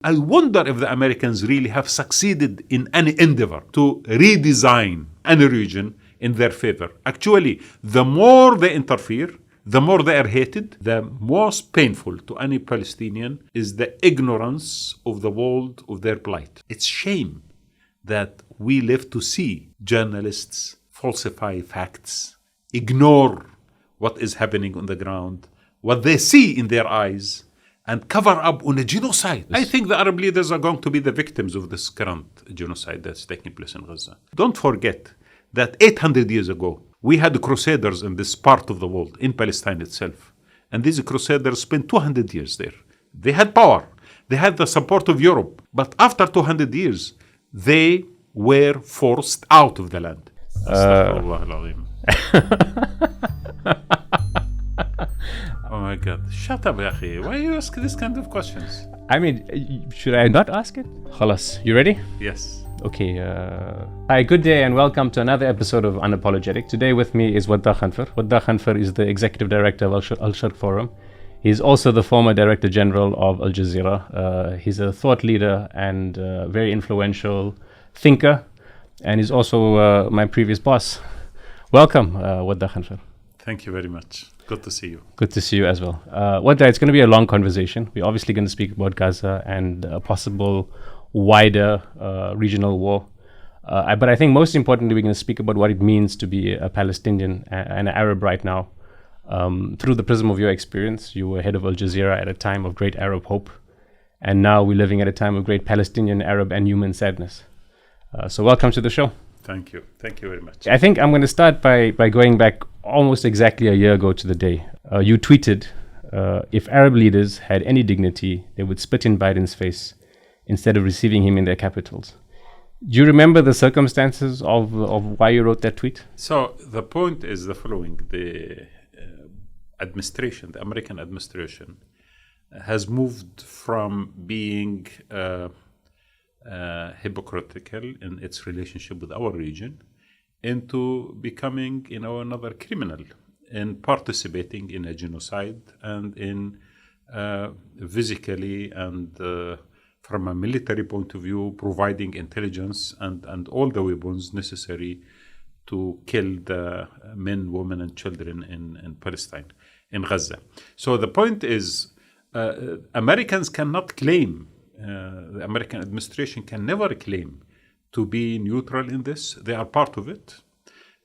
I wonder if the Americans really have succeeded in any endeavor to redesign any region in their favor. Actually, the more they interfere, the more they are hated. The most painful to any Palestinian is the ignorance of the world of their plight. It's shame that we live to see journalists falsify facts, ignore what is happening on the ground, what they see in their eyes, and cover up on a genocide. I think the Arab leaders are going to be the victims of this current genocide that's taking place in Gaza. Don't forget that 800 years ago, we had crusaders in this part of the world, in Palestine itself. And these crusaders spent 200 years there. They had power. They had the support of Europe. But after 200 years, they were forced out of the land. Oh my God. Shut up, Akhi. Why you ask this kind of questions? I mean, should I not ask it? Khalas, you ready? Yes. Okay. Hi, good day and welcome to another episode of Unapologetic. Today with me is Wadah Khanfar. Wadah Khanfar is the Executive Director of Al-Sharq Forum. He's also the former Director General of Al Jazeera. He's a thought leader and very influential thinker. And he's also my previous boss. Welcome, Wadah Khanfar. Thank you very much. Good to see you. Good to see you as well. Wadah, it's going to be a long conversation. We're obviously going to speak about Gaza and a possible wider regional war. But I think most importantly, we're going to speak about what it means to be a Palestinian and an Arab right now. Through the prism of your experience, you were head of Al Jazeera at a time of great Arab hope. And now we're living at a time of great Palestinian, Arab and human sadness. So welcome to the show. Thank you. Thank you very much. I think I'm going to start by going back almost exactly a year ago to the day. You tweeted, if Arab leaders had any dignity, they would spit in Biden's face instead of receiving him in their capitals. Do you remember the circumstances of why you wrote that tweet? So the point is the following. The administration, the American administration, has moved from being hypocritical in its relationship with our region into becoming, another criminal in participating in a genocide and in physically and from a military point of view, providing intelligence and all the weapons necessary to kill the men, women, and children in Palestine, in Gaza. So the point is, Americans cannot claim, the American administration can never claim to be neutral in this. They are part of it.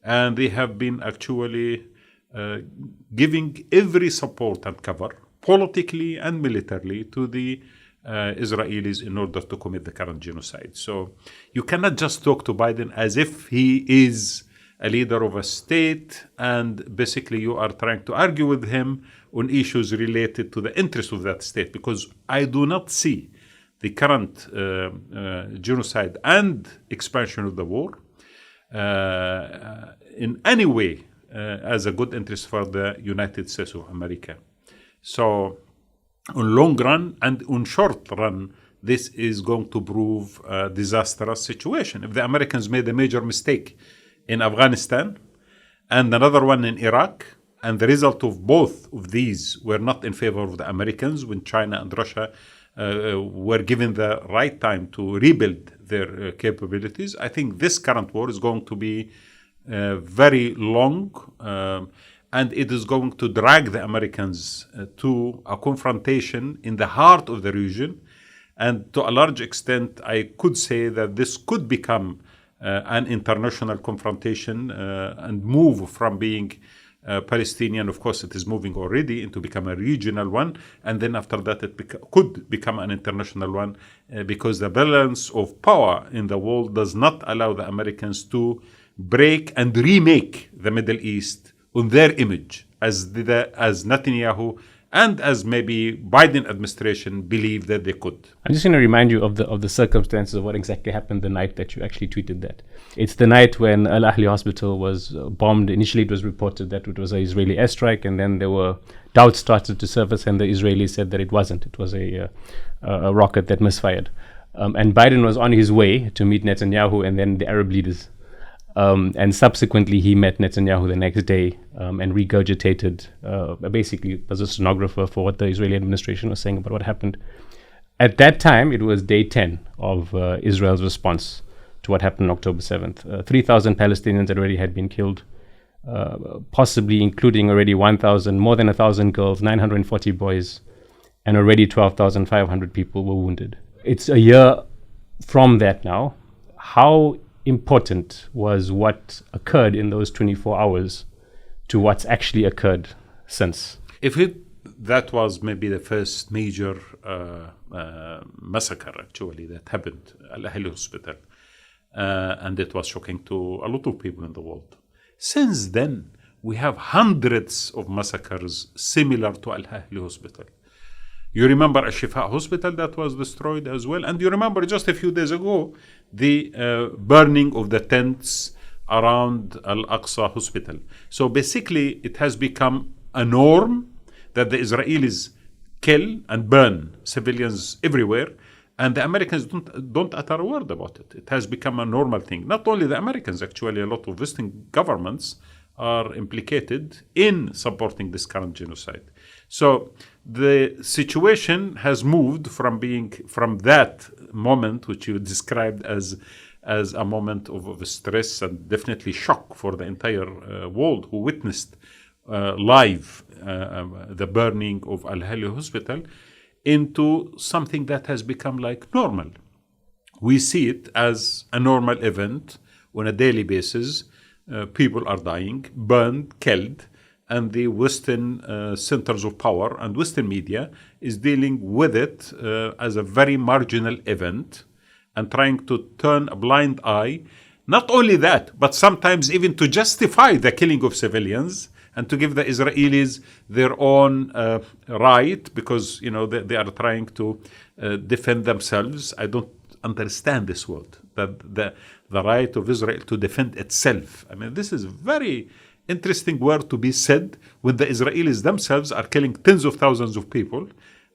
And they have been actually giving every support and cover, politically and militarily, to the Israelis in order to commit the current genocide. So you cannot just talk to Biden as if he is a leader of a state and basically you are trying to argue with him on issues related to the interests of that state, because I do not see the current genocide and expansion of the war in any way as a good interest for the United States of America. So on long run and on short run, this is going to prove a disastrous situation. If the Americans made a major mistake in Afghanistan and another one in Iraq, and the result of both of these were not in favor of the Americans when China and Russia were given the right time to rebuild their capabilities, I think this current war is going to be very long and it is going to drag the Americans to a confrontation in the heart of the region. And to a large extent, I could say that this could become an international confrontation and move from being Palestinian. Of course, it is moving already into become a regional one. And then after that, it could become an international one because the balance of power in the world does not allow the Americans to break and remake the Middle East on their image as Netanyahu and as maybe Biden administration believe that they could. I'm just going to remind you of the circumstances of what exactly happened the night that you actually tweeted that. It's the night when Al-Ahli hospital was bombed. Initially, it was reported that it was an Israeli airstrike, and then there were doubts started to surface, and the Israelis said that it wasn't. It was a rocket that misfired. And Biden was on his way to meet Netanyahu and then the Arab leaders. And subsequently, he met Netanyahu the next day and regurgitated, basically was a stenographer for what the Israeli administration was saying about what happened. At that time, it was day 10 of Israel's response to what happened on October 7th. 3,000 Palestinians already had been killed, possibly including already more than 1,000 girls, 940 boys, and already 12,500 people were wounded. It's a year from that now. How important was what occurred in those 24 hours to what's actually occurred since? That was maybe the first major massacre, actually, that happened at Al-Ahli hospital. And it was shocking to a lot of people in the world. Since then, we have hundreds of massacres similar to Al-Ahli hospital. You remember Ashfaaq hospital that was destroyed as well. And you remember just a few days ago, the burning of the tents around Al-Aqsa hospital. So basically, it has become a norm that the Israelis kill and burn civilians everywhere, and the Americans don't utter a word about it. It has become a normal thing. Not only the Americans, actually, a lot of Western governments are implicated in supporting this current genocide. So the situation has moved from that moment, which you described as a moment of stress and definitely shock for the entire world who witnessed live the burning of Al-Ahli hospital, into something that has become like normal. We see it as a normal event on a daily basis. People are dying, burned, killed, and the Western centers of power and Western media is dealing with it as a very marginal event and trying to turn a blind eye. Not only that, but sometimes even to justify the killing of civilians and to give the Israelis their own right, because they are trying to defend themselves. I don't understand this word, that the right of Israel to defend itself. I mean, this is a very interesting word to be said when the Israelis themselves are killing tens of thousands of people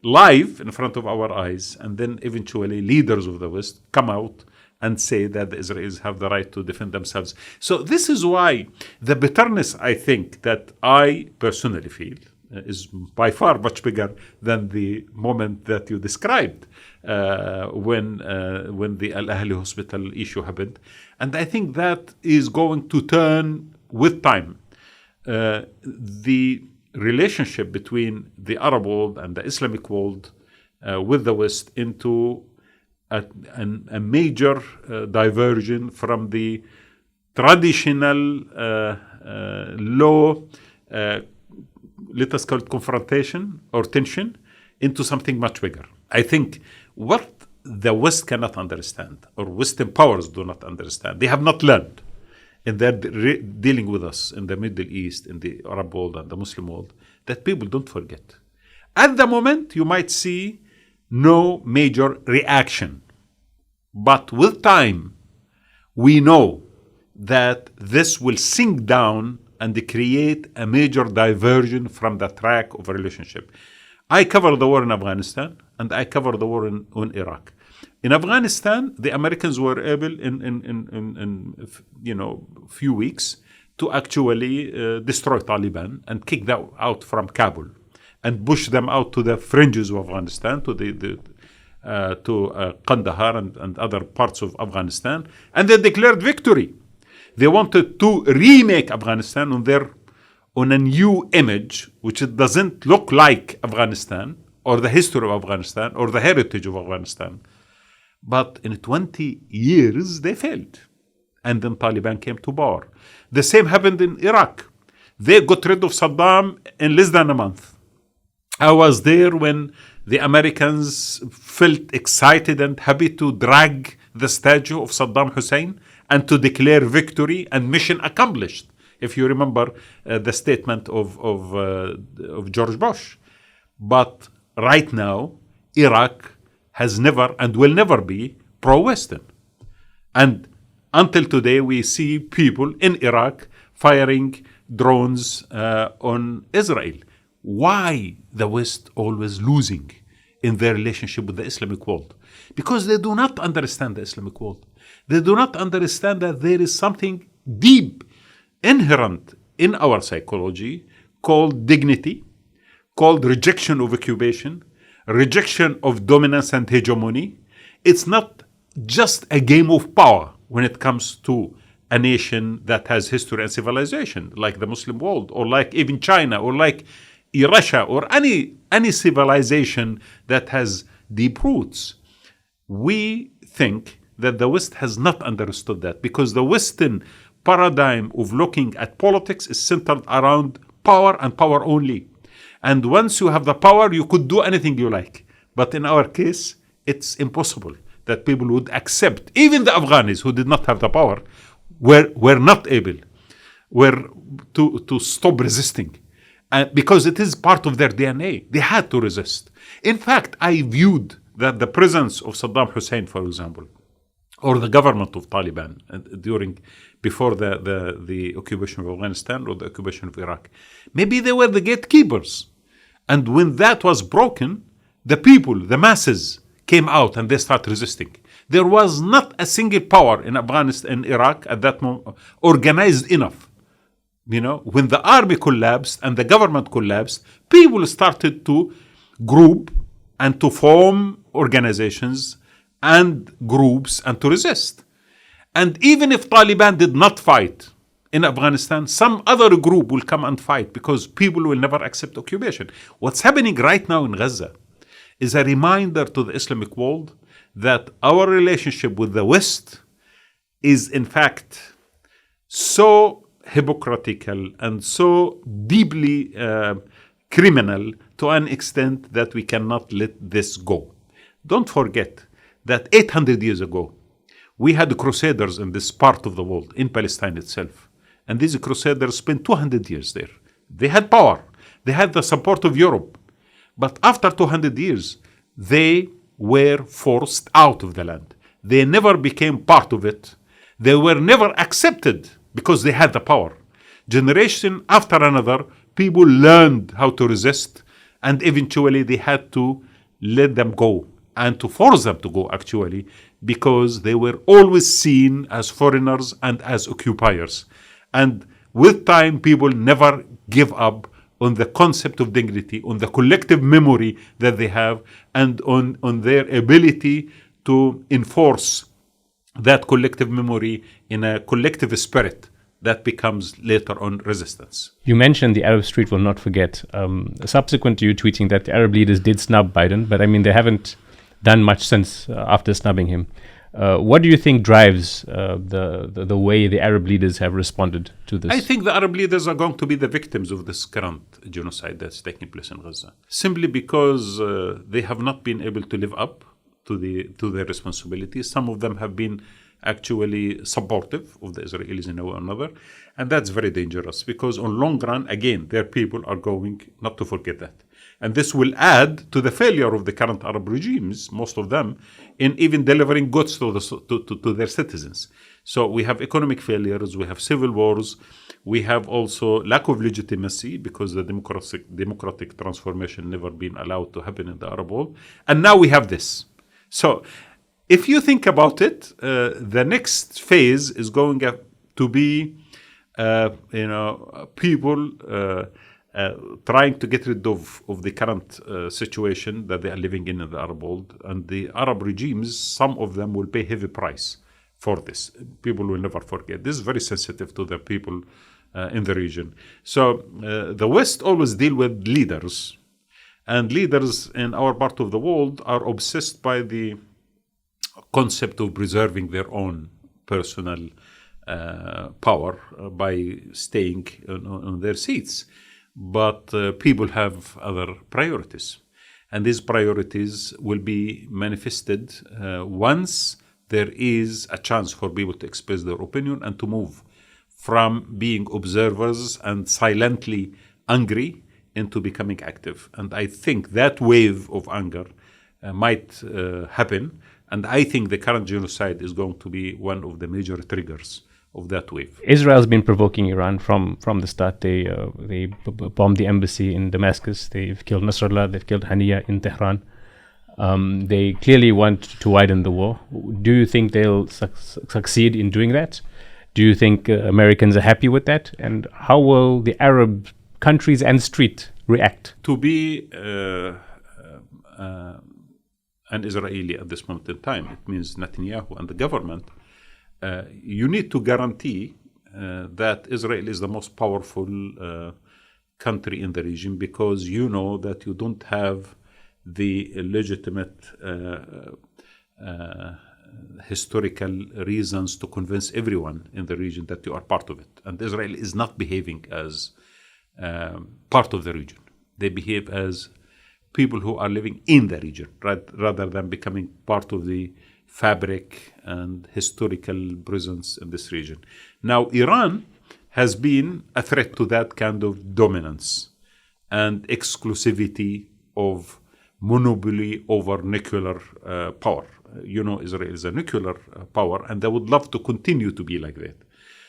live in front of our eyes, and then eventually leaders of the West come out and say that the Israelis have the right to defend themselves. So this is why the bitterness, I think, that I personally feel is by far much bigger than the moment that you described when the Al-Ahli hospital issue happened. And I think that is going to turn with time. The relationship between the Arab world and the Islamic world with the West into a major diversion from the traditional law, let us call it confrontation or tension, into something much bigger. I think what the West cannot understand, or Western powers do not understand, they have not learned in their dealing with us in the Middle East, in the Arab world and the Muslim world, that people don't forget. At the moment, you might see no major reaction. But with time, we know that this will sink down and create a major diversion from the track of a relationship. I cover the war in Afghanistan and I cover the war in Iraq. In Afghanistan, the Americans were able in few weeks to actually destroy Taliban and kick them out from Kabul and push them out to the fringes of Afghanistan, to Kandahar and other parts of Afghanistan, and they declared victory. They wanted to remake Afghanistan on a new image, which it doesn't look like Afghanistan or the history of Afghanistan or the heritage of Afghanistan. But in 20 years, they failed. And then Taliban came to power. The same happened in Iraq. They got rid of Saddam in less than a month. I was there when the Americans felt excited and happy to drag the statue of Saddam Hussein and to declare victory and mission accomplished. If you remember the statement of George Bush. But right now, Iraq has never and will never be pro-Western. And until today, we see people in Iraq firing drones on Israel. Why the West always losing in their relationship with the Islamic world? Because they do not understand the Islamic world. They do not understand that there is something deep, inherent in our psychology called dignity, called rejection of occupation, rejection of dominance and hegemony. It's not just a game of power when it comes to a nation that has history and civilization, like the Muslim world, or like even China, or like Russia, or any civilization that has deep roots. We think that the West has not understood that, because the Western paradigm of looking at politics is centered around power and power only. And once you have the power, you could do anything you like. But in our case, it's impossible that people would accept. Even the Afghanis who did not have the power were not able to stop resisting. Because it is part of their DNA. They had to resist. In fact, I viewed that the presence of Saddam Hussein, for example, or the government of Taliban before the occupation of Afghanistan or the occupation of Iraq, maybe they were the gatekeepers. And when that was broken, the people, the masses, came out and they started resisting. There was not a single power in Afghanistan and Iraq at that moment organized enough. When the army collapsed and the government collapsed, people started to group and to form organizations and groups and to resist. And even if Taliban did not fight in Afghanistan, some other group will come and fight, because people will never accept occupation. What's happening right now in Gaza is a reminder to the Islamic world that our relationship with the West is in fact so hypocritical and so deeply criminal to an extent that we cannot let this go. Don't forget that 800 years ago, we had crusaders in this part of the world, in Palestine itself. And these crusaders spent 200 years there. They had power. They had the support of Europe. But after 200 years, they were forced out of the land. They never became part of it. They were never accepted because they had the power. Generation after another, people learned how to resist, and eventually they had to let them go and to force them to go, actually, because they were always seen as foreigners and as occupiers. And with time, people never give up on the concept of dignity, on the collective memory that they have, and on their ability to enforce that collective memory in a collective spirit that becomes later on resistance. You mentioned the Arab street will not forget. Subsequent to you tweeting that the Arab leaders did snub Biden, but I mean, they haven't done much since after snubbing him. What do you think drives the way the Arab leaders have responded to this? I think the Arab leaders are going to be the victims of this current genocide that's taking place in Gaza, simply because they have not been able to live up to their responsibilities. Some of them have been actually supportive of the Israelis in a way or another, and that's very dangerous, because on long run, again, their people are going not to forget that. And this will add to the failure of the current Arab regimes, most of them, in even delivering goods to their citizens. So we have economic failures, we have civil wars, we have also lack of legitimacy, because the democratic transformation never been allowed to happen in the Arab world. And now we have this. So if you think about it, the next phase is going to be, people trying to get rid of the current situation that they are living in the Arab world. And the Arab regimes, some of them will pay heavy price for this. People will never forget. This is very sensitive to the people in the region. So the West always deal with leaders. And leaders in our part of the world are obsessed by the concept of preserving their own personal power by staying on their seats. But people have other priorities. And these priorities will be manifested once there is a chance for people to express their opinion and to move from being observers and silently angry into becoming active. And I think that wave of anger might happen. And I think the current genocide is going to be one of the major triggers of that wave. Israel's been provoking Iran from the start. They bombed the embassy in Damascus. They've killed Nasrallah. They've killed Haniya in Tehran. They clearly want to widen the war. Do you think they'll succeed in doing that? Do you think Americans are happy with that? And how will the Arab countries and street react? To be an Israeli at this moment in time, it means Netanyahu and the government, you need to guarantee that Israel is the most powerful country in the region, because you know that you don't have the legitimate historical reasons to convince everyone in the region that you are part of it. And Israel is not behaving as part of the region. They behave as people who are living in the region, rather than becoming part of the fabric and historical presence in this region. Now, Iran has been a threat to that kind of dominance and exclusivity of monopoly over nuclear power. You know, Israel is a nuclear power, and they would love to continue to be like that.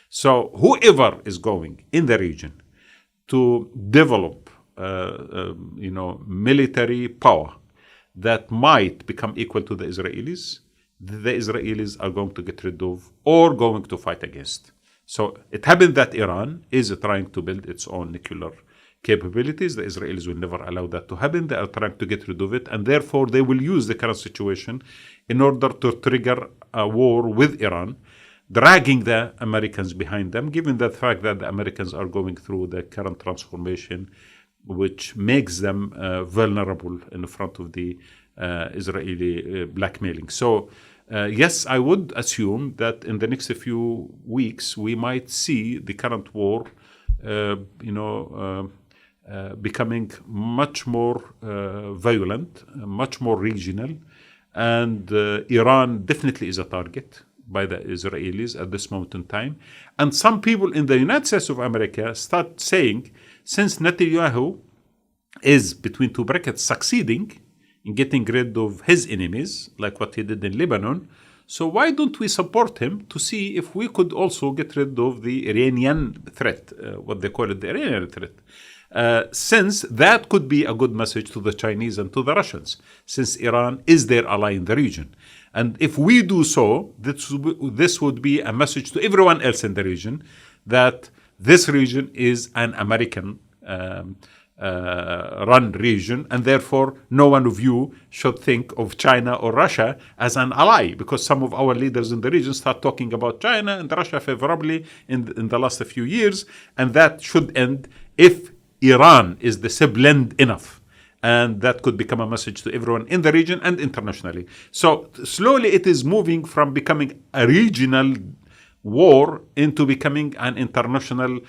So whoever is going in the region to develop military power that might become equal to the Israelis are going to get rid of or going to fight against. So it happened that Iran is trying to build its own nuclear capabilities. The Israelis will never allow that to happen. They are trying to get rid of it, and therefore they will use the current situation in order to trigger a war with Iran, dragging the Americans behind them, given the fact that the Americans are going through the current transformation, which makes them vulnerable in front of the Israeli blackmailing. So, yes, I would assume that in the next few weeks we might see the current war, becoming much more violent, much more regional, and Iran definitely is a target by the Israelis at this moment in time. And some people in the United States of America start saying, since Netanyahu is, between two brackets, succeeding in getting rid of his enemies, like what he did in Lebanon, so why don't we support him to see if we could also get rid of the Iranian threat, what they call it, the Iranian threat, since that could be a good message to the Chinese and to the Russians, since Iran is their ally in the region. And if we do so, this would be a message to everyone else in the region that this region is an American run region, and therefore no one of you should think of China or Russia as an ally, because some of our leaders in the region start talking about China and Russia favorably in the last few years, and that should end if Iran is disciplined enough. And that could become a message to everyone in the region and internationally. So slowly it is moving from becoming a regional war into becoming an international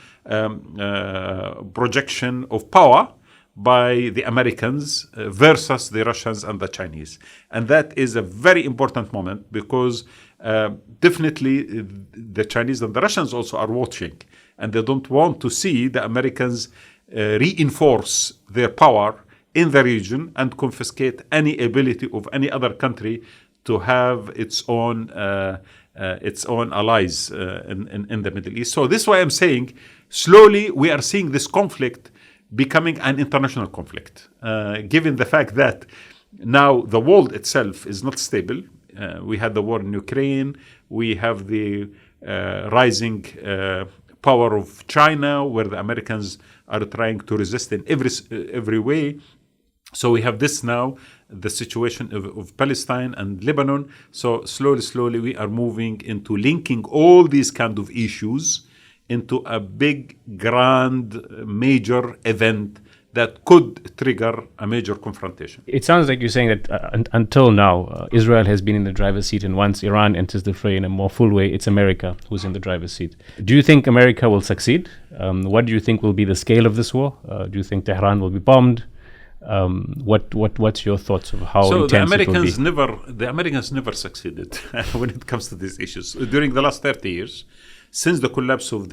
projection of power by the Americans versus the Russians and the Chinese. And that is a very important moment, because definitely the Chinese and the Russians also are watching, and they don't want to see the Americans reinforce their power in the region and confiscate any ability of any other country to have its own allies in the Middle East. So this is why I'm saying slowly we are seeing this conflict becoming an international conflict, given the fact that now the world itself is not stable. We had the war in Ukraine. We have the rising power of China, where the Americans are trying to resist in every way. So we have this now, the situation of Palestine and Lebanon. So slowly we are moving into linking all these kind of issues into a big, grand, major event that could trigger a major confrontation. It sounds like you're saying that until now, Israel has been in the driver's seat, and once Iran enters the fray in a more full way, it's America who's in the driver's seat. Do you think America will succeed? What do you think will be the scale of this war? Do you think Tehran will be bombed? What's your thoughts of how intense it will be? The Americans never succeeded when it comes to these issues. During the last 30 years, since the collapse of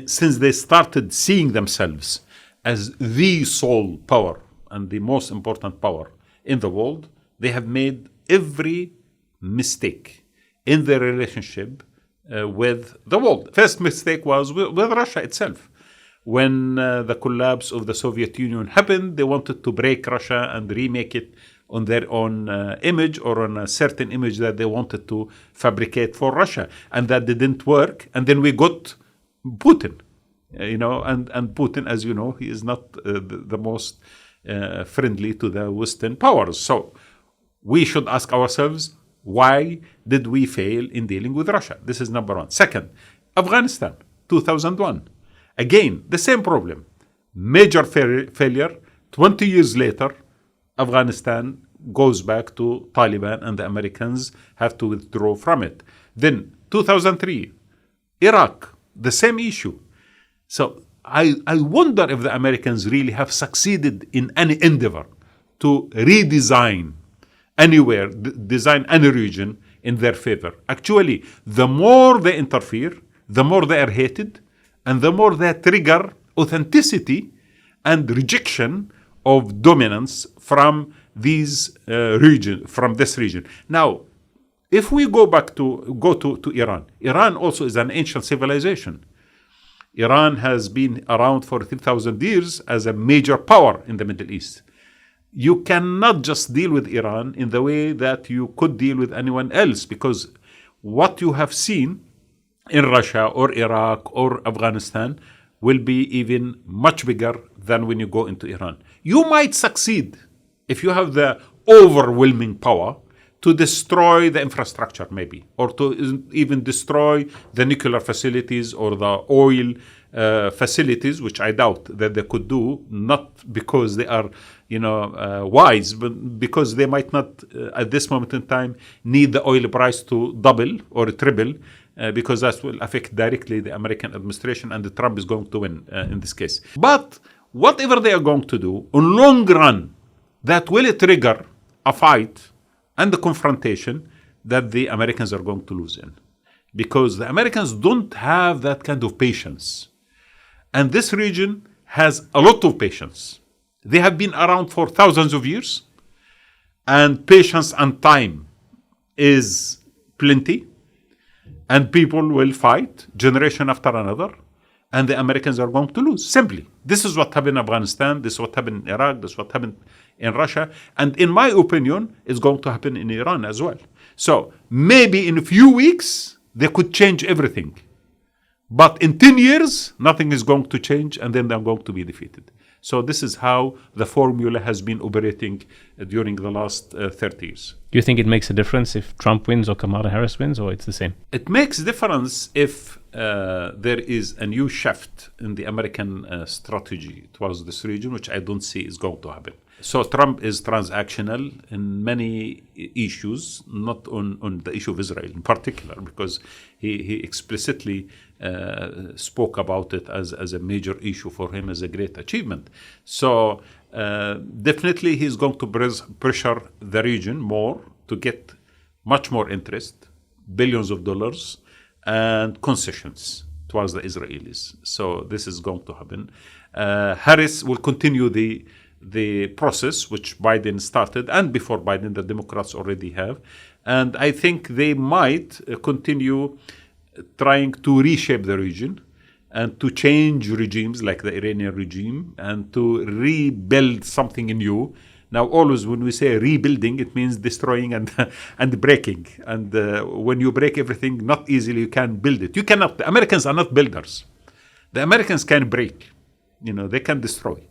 since they started seeing themselves as the sole power and the most important power in the world, they have made every mistake in their relationship with the world. First mistake was with Russia itself. When the collapse of the Soviet Union happened, they wanted to break Russia and remake it on their own image, or on a certain image that they wanted to fabricate for Russia. And that didn't work. And then we got Putin, and Putin, as you know, he is not the most friendly to the Western powers. So we should ask ourselves, why did we fail in dealing with Russia? This is number one. Second, Afghanistan, 2001. Again, the same problem. Major failure. 20 years later, Afghanistan goes back to Taliban and the Americans have to withdraw from it. Then 2003, Iraq, the same issue. So I wonder if the Americans really have succeeded in any endeavor to redesign anywhere, design any region in their favor. Actually, the more they interfere, the more they are hated, and the more they trigger authenticity and rejection of dominance from these from this region. Now, if we go to Iran, Iran also is an ancient civilization. Iran has been around for 3,000 years as a major power in the Middle East. You cannot just deal with Iran in the way that you could deal with anyone else, because what you have seen in Russia or Iraq or Afghanistan will be even much bigger than when you go into Iran. You might succeed if you have the overwhelming power to destroy the infrastructure, maybe, or to even destroy the nuclear facilities or the oil facilities, which I doubt that they could do, not because they are, wise, but because they might not, at this moment in time, need the oil price to double or triple, because that will affect directly the American administration, and Trump is going to win in this case. But whatever they are going to do, in long run, that will trigger a fight and the confrontation that the Americans are going to lose in. Because the Americans don't have that kind of patience. And this region has a lot of patience. They have been around for thousands of years, and patience and time is plenty, and people will fight generation after another, and the Americans are going to lose, simply. This is what happened in Afghanistan, this is what happened in Iraq, this is what happened in Russia, and in my opinion, it's going to happen in Iran as well. So maybe in a few weeks, they could change everything. But in 10 years, nothing is going to change, and then they're going to be defeated. So this is how the formula has been operating during the last 30 years. Do you think it makes a difference if Trump wins or Kamala Harris wins, or it's the same? It makes a difference if there is a new shift in the American strategy towards this region, which I don't see is going to happen. So Trump is transactional in many issues, not on the issue of Israel in particular, because he explicitly spoke about it as a major issue for him, as a great achievement. So definitely he's going to pressure the region more to get much more interest, billions of dollars, and concessions towards the Israelis. So this is going to happen. Harris will continue the process which Biden started, and before Biden the Democrats already have, and I think they might continue trying to reshape the region and to change regimes like the Iranian regime and to rebuild something new. Now, always when we say rebuilding, it means destroying and breaking. And when you break everything, not easily you can build it. You cannot. The Americans are not builders. The Americans can break. They can destroy.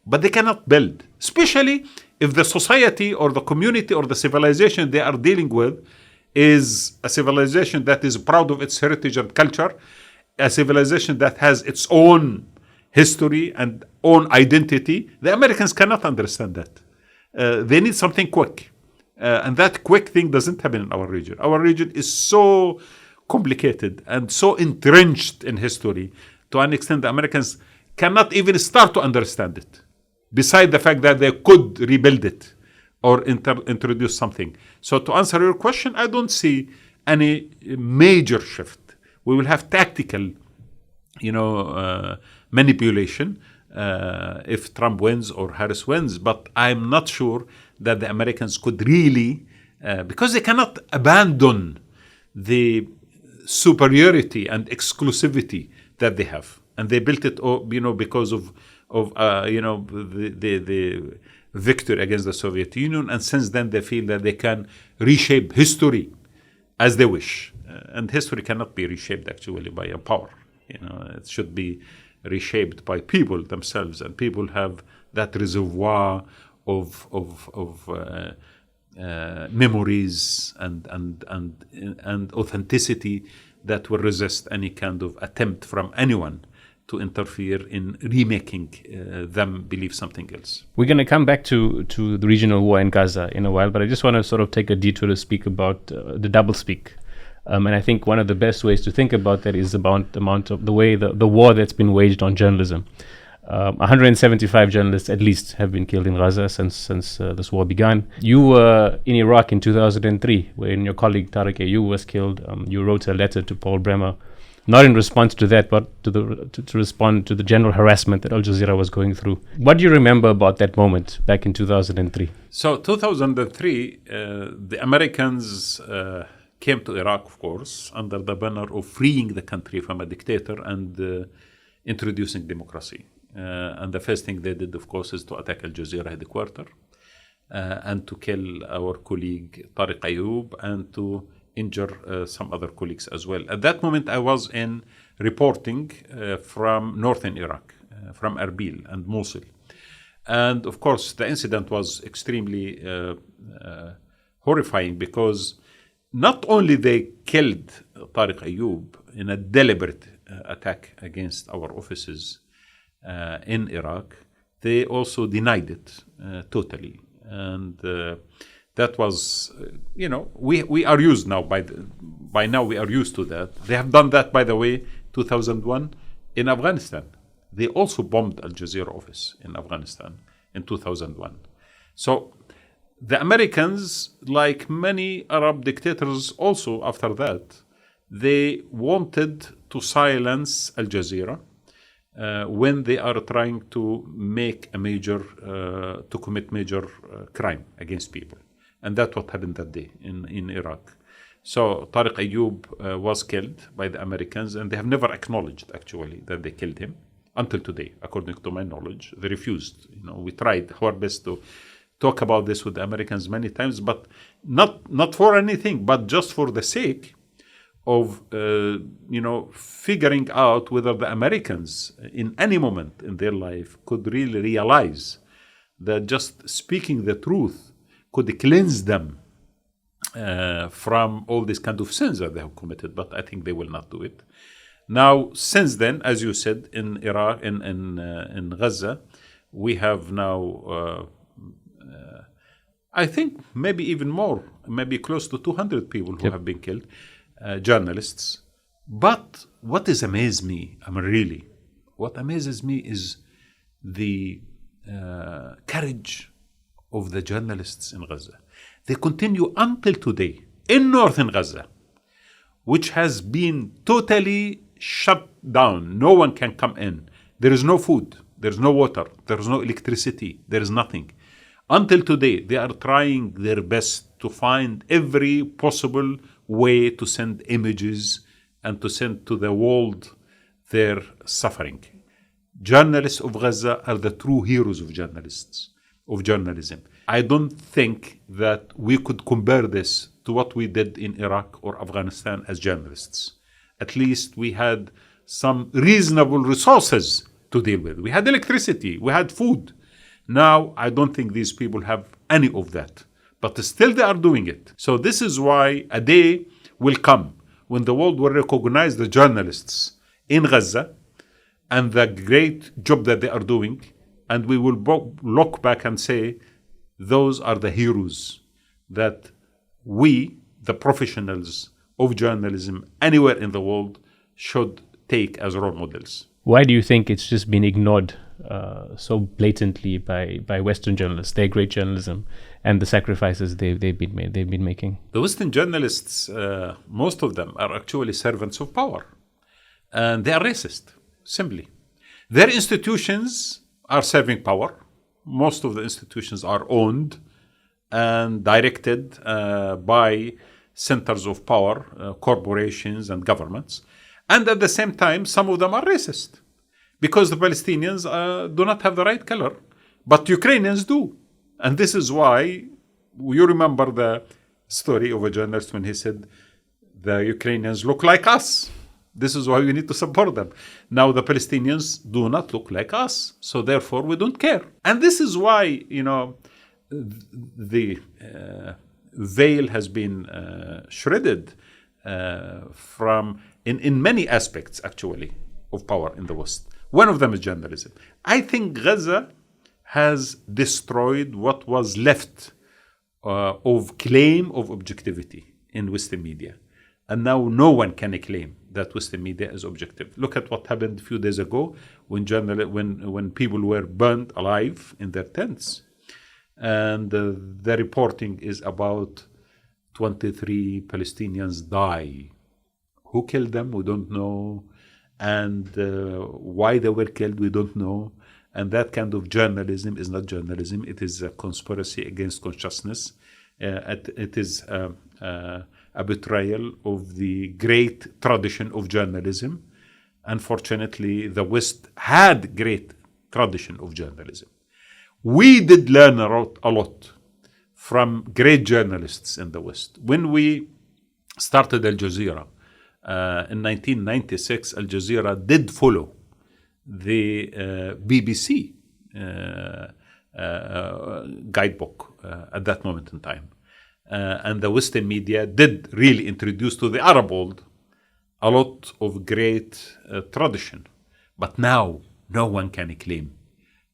But they cannot build, especially if the society or the community or the civilization they are dealing with is a civilization that is proud of its heritage and culture, a civilization that has its own history and own identity. The Americans cannot understand that. They need something quick. And that quick thing doesn't happen in our region. Our region is so complicated and so entrenched in history to an extent the Americans cannot even start to understand it, beside the fact that they could rebuild it or introduce something. So to answer your question, I don't see any major shift. We will have tactical, manipulation if Trump wins or Harris wins, but I'm not sure that the Americans could really, because they cannot abandon the superiority and exclusivity that they have. And they built it, because of the victory against the Soviet Union, and since then they feel that they can reshape history as they wish. And history cannot be reshaped actually by a power. It should be reshaped by people themselves, and people have that reservoir of memories and authenticity that will resist any kind of attempt from anyone to interfere in remaking them believe something else. We're going to come back to the regional war in Gaza in a while, but I just want to sort of take a detour to speak about the doublespeak. And I think one of the best ways to think about that is about the amount of the way the war that's been waged on journalism. 175 journalists at least have been killed in Gaza since this war began. You were in Iraq in 2003 when your colleague Tariq Ayoub was killed. You wrote a letter to Paul Bremer, not in response to that, but to respond to the general harassment that Al Jazeera was going through. What do you remember about that moment back in 2003? So 2003, the Americans came to Iraq, of course, under the banner of freeing the country from a dictator and introducing democracy. And the first thing they did, of course, is to attack Al Jazeera headquarters and to kill our colleague Tariq Ayoub and to injure some other colleagues as well. At that moment, I was in reporting from northern Iraq, from Erbil and Mosul. And of course, the incident was extremely horrifying because not only they killed Tariq Ayoub in a deliberate attack against our offices in Iraq, they also denied it totally. And that was, we are used now, by now we are used to that. They have done that, by the way, 2001 in Afghanistan. They also bombed Al Jazeera office in Afghanistan in 2001. So the Americans, like many Arab dictators also after that, they wanted to silence Al Jazeera when they are trying to make to commit major crime against people. And that's what happened that day in Iraq. So Tariq Ayoub was killed by the Americans, and they have never acknowledged, actually, that they killed him until today, according to my knowledge. They refused. We tried our best to talk about this with the Americans many times, but not for anything, but just for the sake of figuring out whether the Americans in any moment in their life could really realize that just speaking the truth could cleanse them from all these kind of sins that they have committed. But I think they will not do it. Now, since then, as you said, in Iraq, in Gaza, we have now I think maybe even more, maybe close to 200 people who have been killed. Journalists. But what amazes me, what amazes me is the courage of the journalists in Gaza. They continue until today in northern Gaza, which has been totally shut down. No one can come in. There is no food, there is no water, there is no electricity, there is nothing. Until today, they are trying their best to find every possible way to send images and to send to the world their suffering. Journalists of Gaza are the true heroes of journalism. I don't think that we could compare this to what we did in Iraq or Afghanistan as journalists. At least we had some reasonable resources to deal with. We had electricity, we had food. Now, I don't think these people have any of that. But still they are doing it. So this is why a day will come when the world will recognize the journalists in Gaza and the great job that they are doing, and we will look back and say, those are the heroes that we, the professionals of journalism anywhere in the world, should take as role models. Why do you think it's just been ignored so blatantly by Western journalists, their great journalism, and the sacrifices they've been making? The Western journalists, most of them are actually servants of power, and they are racist. Simply, their institutions are serving power. Most of the institutions are owned and directed by centers of power, corporations and governments. And at the same time, some of them are racist because the Palestinians do not have the right color, but Ukrainians do. And this is why you remember the story of a journalist when he said, the Ukrainians look like us. This is why we need to support them. Now the Palestinians do not look like us, so therefore we don't care. And this is why, the veil has been shredded from in many aspects, actually, of power in the West. One of them is journalism. I think Gaza has destroyed what was left of claim of objectivity in Western media. And now no one can claim that Western media is objective. Look at what happened a few days ago when people were burned alive in their tents. And the reporting is about 23 Palestinians die. Who killed them? We don't know. And why they were killed, we don't know. And that kind of journalism is not journalism. It is a conspiracy against consciousness. It is a betrayal of the great tradition of journalism. Unfortunately, the West had great tradition of journalism. We did learn a lot from great journalists in the West. When we started Al Jazeera in 1996, Al Jazeera did follow the BBC guidebook at that moment in time. And the Western media did really introduce to the Arab world a lot of great tradition. But now, no one can claim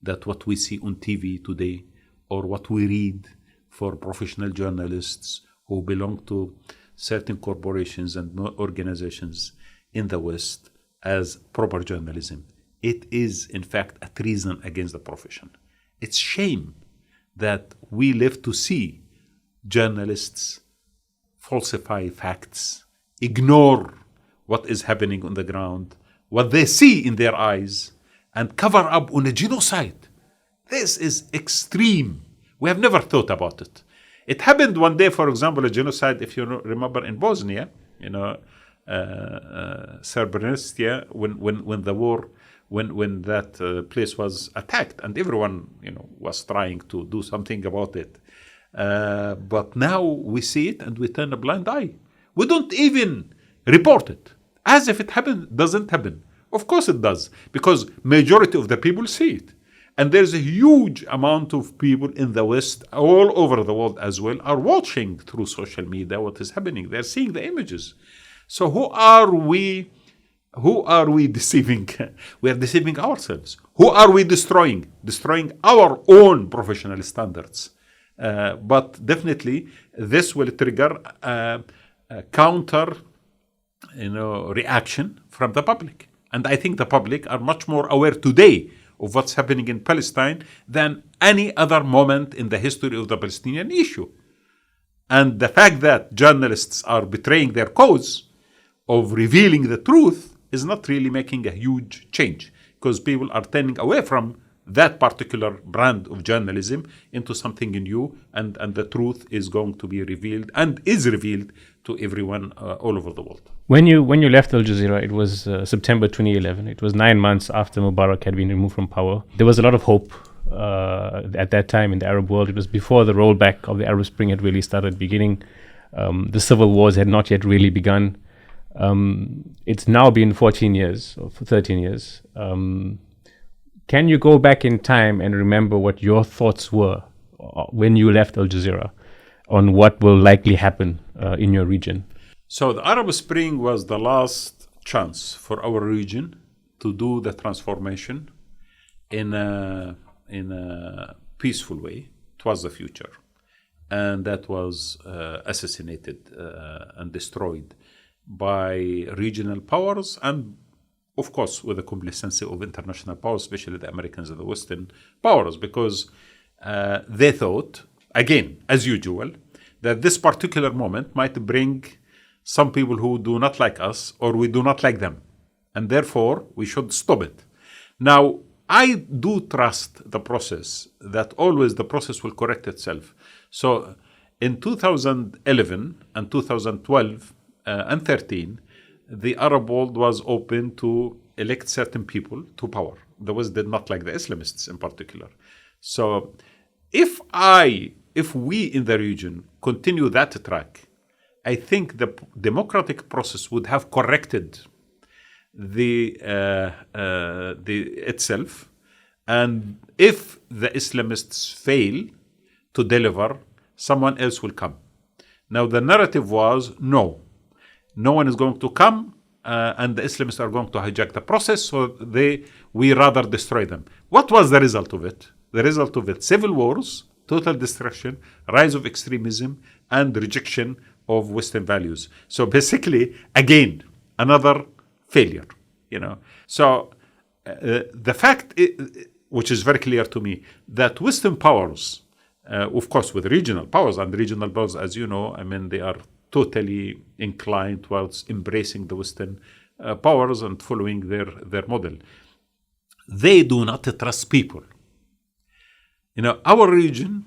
that what we see on TV today or what we read for professional journalists who belong to certain corporations and organizations in the West as proper journalism. It is, in fact, a treason against the profession. It's shame that we live to see journalists falsify facts, ignore what is happening on the ground, what they see in their eyes, and cover up on a genocide. This is extreme. We have never thought about it. It happened one day, for example, a genocide, if you remember, in Bosnia, Srebrenica, when the war, when that place was attacked, and everyone, was trying to do something about it. But now we see it and we turn a blind eye. We don't even report it, as if it doesn't happen. Of course it does, because majority of the people see it. And there's a huge amount of people in the West, all over the world as well, are watching through social media what is happening. They're seeing the images. So who are we deceiving? We are deceiving ourselves. Who are we destroying? Destroying our own professional standards. But definitely this will trigger a counter reaction from the public. And I think the public are much more aware today of what's happening in Palestine than any other moment in the history of the Palestinian issue. And the fact that journalists are betraying their cause of revealing the truth is not really making a huge change, because people are turning away from that particular brand of journalism into something new, and the truth is going to be revealed and is revealed to everyone all over the world. When you left Al Jazeera, it was September 2011. It was 9 months after Mubarak had been removed from power. There was a lot of hope at that time in the Arab world. It was before the rollback of the Arab Spring had really started beginning. The civil wars had not yet really begun. It's now been 14 years or 13 years. Can you go back in time and remember what your thoughts were when you left Al Jazeera on what will likely happen in your region? So the Arab Spring was the last chance for our region to do the transformation in a peaceful way. It was the future. And that was assassinated and destroyed by regional powers and, of course, with the complacency of international powers, especially the Americans and the Western powers, because they thought, again, as usual, that this particular moment might bring some people who do not like us or we do not like them. And therefore, we should stop it. Now, I do trust the process, that always the process will correct itself. So in 2011 and 2012 and 13, the Arab world was open to elect certain people to power. The West did not like the Islamists in particular. So if we in the region continue that track, I think the democratic process would have corrected itself. And if the Islamists fail to deliver, someone else will come. Now, the narrative was, no one is going to come, and the Islamists are going to hijack the process, so we rather destroy them. What was the result of it? The result of it, civil wars, total destruction, rise of extremism, and rejection of Western values. So basically, again, another failure, So the fact, which is very clear to me, that Western powers, of course, with regional powers, and regional powers, as you know, they are totally inclined towards embracing the Western powers and following their model. They do not trust people. Our region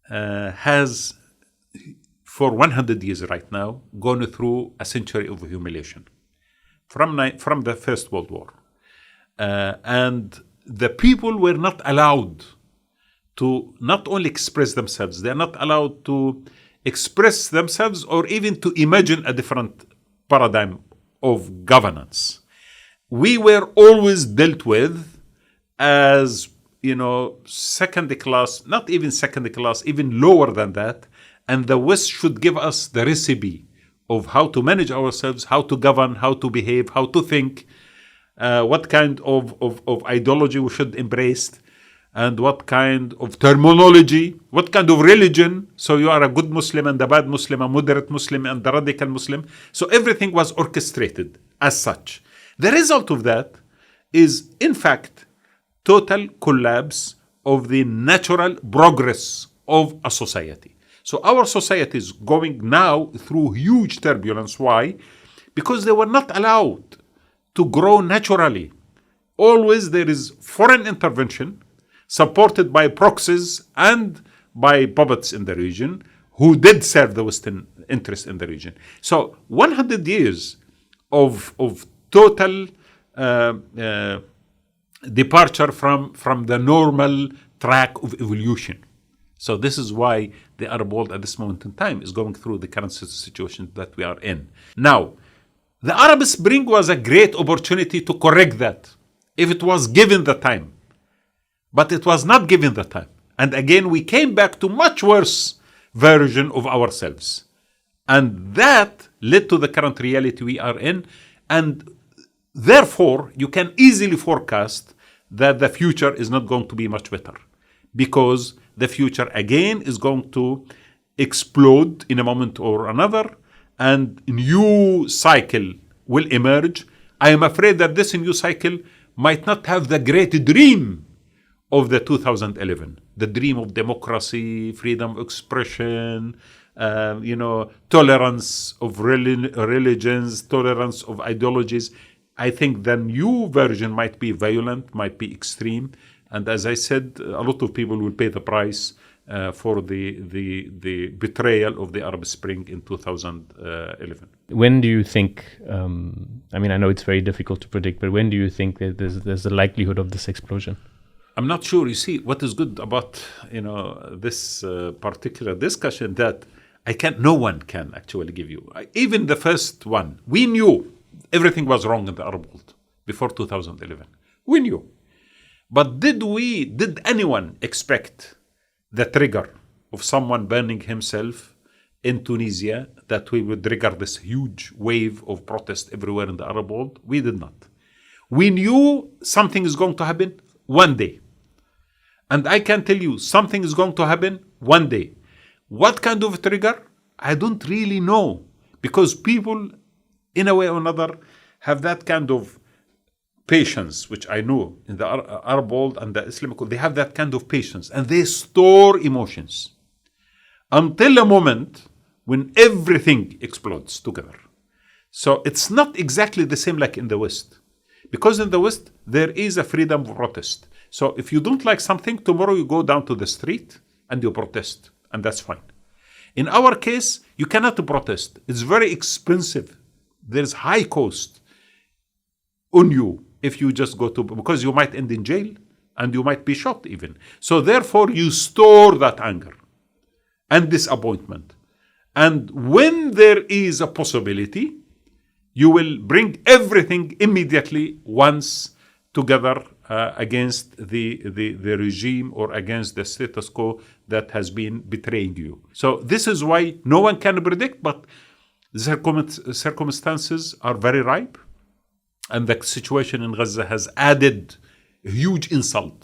has, for 100 years right now, gone through a century of humiliation from the First World War. And the people were not allowed to not only express themselves, they're not allowed to express themselves or even to imagine a different paradigm of governance. We were always dealt with as, second class, not even second class, even lower than that. And the West should give us the recipe of how to manage ourselves, how to govern, how to behave, how to think, what kind of ideology we should embrace, and what kind of terminology, what kind of religion. So you are a good Muslim and a bad Muslim, a moderate Muslim and a radical Muslim. So everything was orchestrated as such. The result of that is, in fact, total collapse of the natural progress of a society. So our society is going now through huge turbulence. Why? Because they were not allowed to grow naturally. Always there is foreign intervention supported by proxies and by puppets in the region who did serve the Western interest in the region. So 100 years of total departure from the normal track of evolution. So this is why the Arab world at this moment in time is going through the current situation that we are in. Now, the Arab Spring was a great opportunity to correct that if it was given the time. But it was not given the time. And again, we came back to much worse version of ourselves. And that led to the current reality we are in. And therefore, you can easily forecast that the future is not going to be much better. Because the future, again, is going to explode in a moment or another. And a new cycle will emerge. I am afraid that this new cycle might not have the great dream of the 2011, the dream of democracy, freedom of expression, tolerance of religions, tolerance of ideologies. I think the new version might be violent, might be extreme, and as I said, a lot of people will pay the price for the betrayal of the Arab Spring in 2011. When do you think? I know it's very difficult to predict, but when do you think that there's a likelihood of this explosion? I'm not sure. You see, what is good about this particular discussion that no one can actually give you. Even the first one, we knew everything was wrong in the Arab world before 2011. We knew, but did anyone expect the trigger of someone burning himself in Tunisia that we would trigger this huge wave of protest everywhere in the Arab world? We did not. We knew something is going to happen one day. And I can tell you, something is going to happen one day. What kind of trigger? I don't really know. Because people, in a way or another, have that kind of patience, which I know in the Arab world and the Islamic world, they have that kind of patience. And they store emotions until a moment when everything explodes together. So it's not exactly the same like in the West. Because in the West, there is a freedom of protest. So if you don't like something, tomorrow you go down to the street and you protest, and that's fine. In our case, you cannot protest. It's very expensive. There's high cost on you if you just go to, because you might end in jail and you might be shot even. So therefore, you store that anger and disappointment. And when there is a possibility, you will bring everything immediately once together against the regime or against the status quo that has been betraying you. So this is why no one can predict, but the circumstances are very ripe. And the situation in Gaza has added a huge insult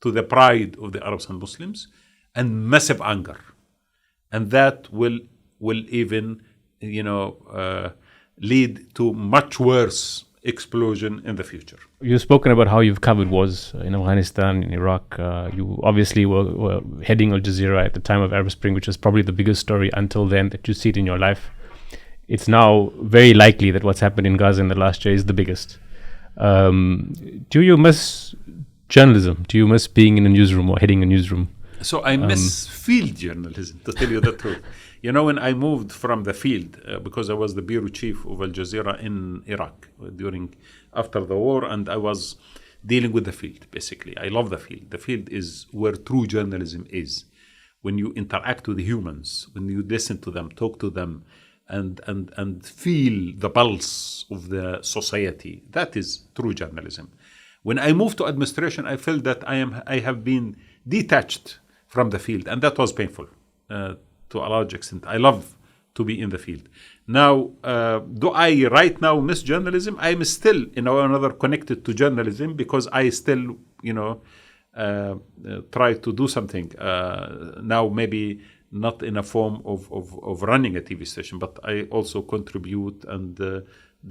to the pride of the Arabs and Muslims and massive anger. And that will even, lead to much worse explosion in the future. You've spoken about how you've covered wars in Afghanistan, in Iraq. You obviously were heading Al Jazeera at the time of Arab Spring, which was probably the biggest story until then that you see it in your life. It's now very likely that what's happened in Gaza in the last year is the biggest. Do you miss journalism? Do you miss being in a newsroom or heading a newsroom? So I miss field journalism, to tell you the truth. When I moved from the field, because I was the bureau chief of Al Jazeera in Iraq after the war, and I was dealing with the field, basically. I love the field. The field is where true journalism is. When you interact with humans, when you listen to them, talk to them, and feel the pulse of the society, that is true journalism. When I moved to administration, I felt that I have been detached from the field, and that was painful. To a large extent, I love to be in the field. Now, do I right now miss journalism? I'm still, another connected to journalism because I still, try to do something. Now, maybe not in a form of running a TV station, but I also contribute and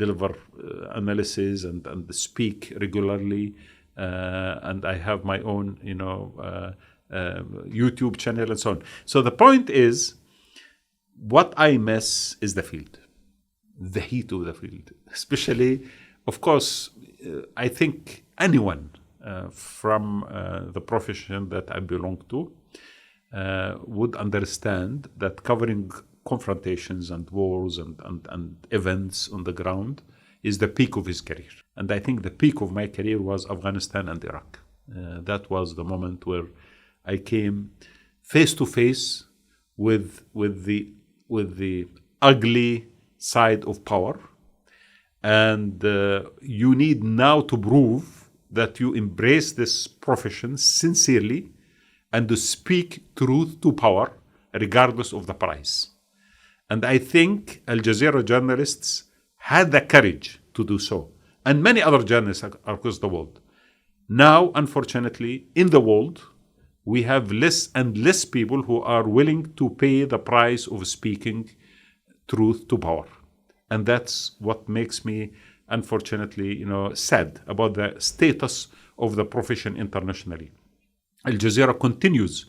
deliver analysis and speak regularly. And I have my own, YouTube channel and so on. So the point is, what I miss is the field, the heat of the field. Especially, of course, I think anyone from the profession that I belong to would understand that covering confrontations and wars and events on the ground is the peak of his career. And I think the peak of my career was Afghanistan and Iraq. That was the moment where I came face to face with the ugly side of power, and you need now to prove that you embrace this profession sincerely and to speak truth to power, regardless of the price. And I think Al Jazeera journalists had the courage to do so, and many other journalists across the world. Now, unfortunately, in the world, we have less and less people who are willing to pay the price of speaking truth to power. And that's what makes me, unfortunately, sad about the status of the profession internationally. Al Jazeera continues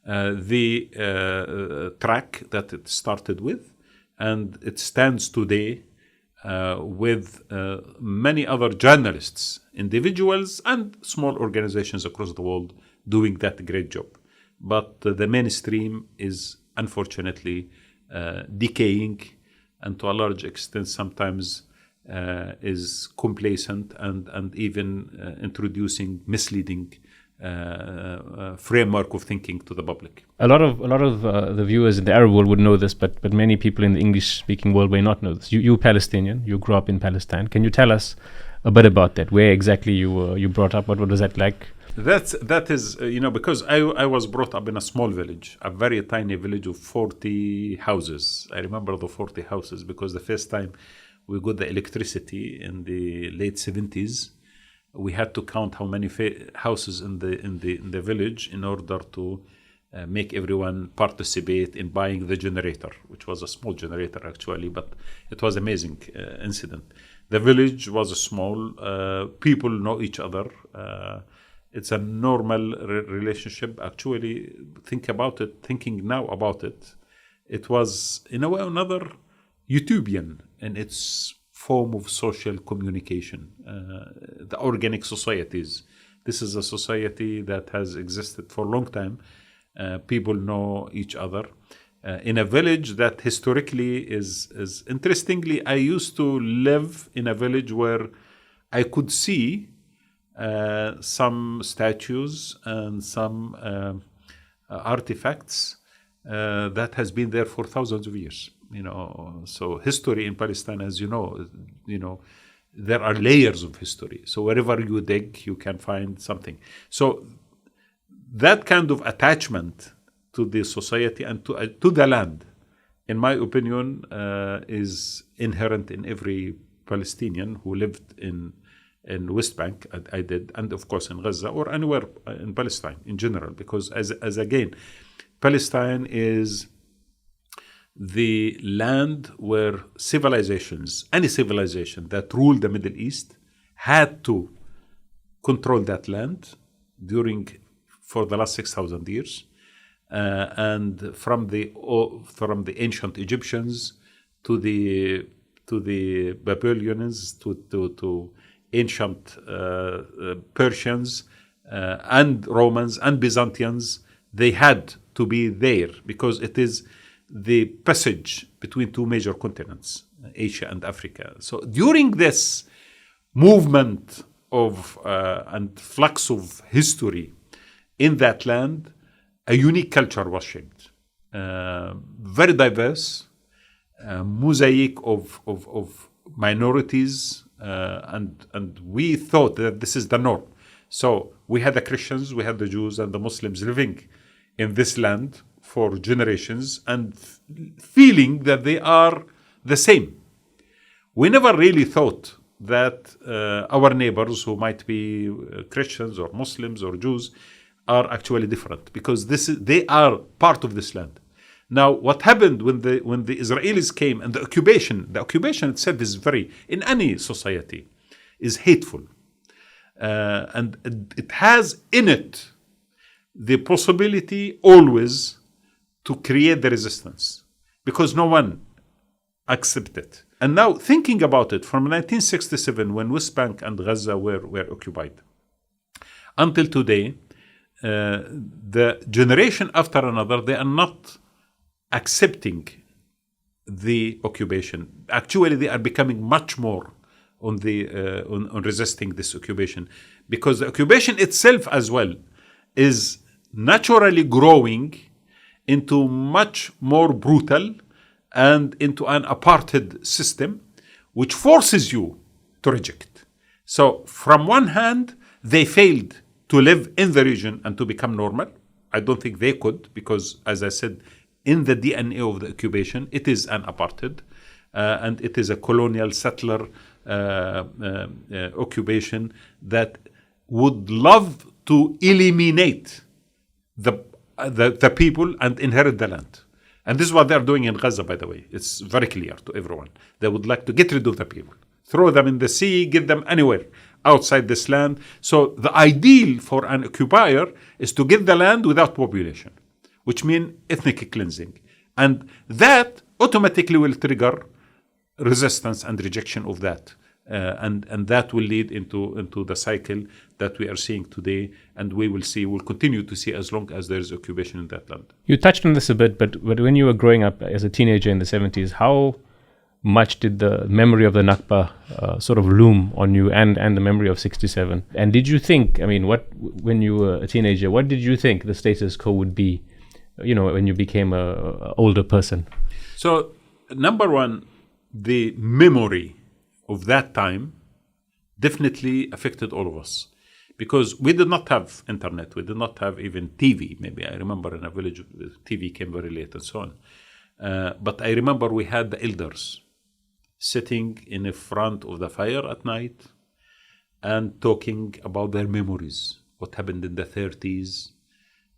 the track that it started with, and it stands today with many other journalists, individuals, and small organizations across the world doing that great job. But the mainstream is unfortunately decaying, and to a large extent sometimes is complacent and even introducing misleading framework of thinking to the public. A lot of the viewers in the Arab world would know this, but many people in the English-speaking world may not know this. You're Palestinian. You grew up in Palestine. Can you tell us a bit about that? Where exactly you brought up? What was that like? That is, because I was brought up in a small village, a very tiny village of 40 houses. I remember the 40 houses because the first time we got the electricity in the late 70s, we had to count how many houses in the village in order to make everyone participate in buying the generator, which was a small generator actually, but it was an amazing incident. The village was small, people know each other. It's a normal relationship. Actually, thinking now about it, it was in a way or another utopian in its form of social communication. The organic societies. This is a society that has existed for a long time. People know each other. In a village that historically is interestingly, I used to live in a village where I could see some statues and some artifacts that has been there for thousands of years. So history in Palestine, as you know, there are layers of history. So wherever you dig, you can find something. So that kind of attachment to the society and to the land, in my opinion, is inherent in every Palestinian who lived in West Bank. I did, and of course in Gaza or anywhere in Palestine in general, because as again, Palestine is the land where civilizations, any civilization that ruled the Middle East, had to control that land for the last 6,000 years, and from the ancient Egyptians to the Babylonians to ancient Persians and Romans and Byzantines, they had to be there because it is the passage between two major continents, Asia and Africa. So during this movement of and flux of history in that land, a unique culture was shaped, very diverse, mosaic of minorities, and we thought that this is the norm. So we had the Christians, we had the Jews and the Muslims living in this land for generations and feeling that they are the same. We never really thought that our neighbors, who might be Christians or Muslims or Jews, are actually different, because they are part of this land. Now, what happened when the Israelis came, and the occupation itself is in any society, is hateful. And it has in it the possibility always to create the resistance, because no one accepts it. And now, thinking about it, from 1967, when West Bank and Gaza were occupied, until today, the generation after another, they are not accepting the occupation. Actually, they are becoming much more on resisting this occupation, because the occupation itself as well is naturally growing into much more brutal and into an apartheid system, which forces you to reject. So from one hand, they failed to live in the region and to become normal. I don't think they could, because, as I said, in the DNA of the occupation, it is an apartheid, and it is a colonial settler occupation that would love to eliminate the people and inherit the land. And this is what they're doing in Gaza, by the way. It's very clear to everyone. They would like to get rid of the people, throw them in the sea, get them anywhere outside this land. So the ideal for an occupier is to get the land without population, which means ethnic cleansing. And that automatically will trigger resistance and rejection of that. And that will lead into the cycle that we are seeing today, and we'll continue to see as long as there is occupation in that land. You touched on this a bit, but when you were growing up as a teenager in the 70s, how much did the memory of the Nakba sort of loom on you, and the memory of 67? And did you think, when you were a teenager, what did you think the status quo would be, when you became a older person? So, number one, the memory of that time definitely affected all of us, because we did not have internet, we did not have even TV. Maybe I remember in a village, TV came very late and so on. But I remember we had the elders sitting in the front of the fire at night and talking about their memories, what happened in the 30s,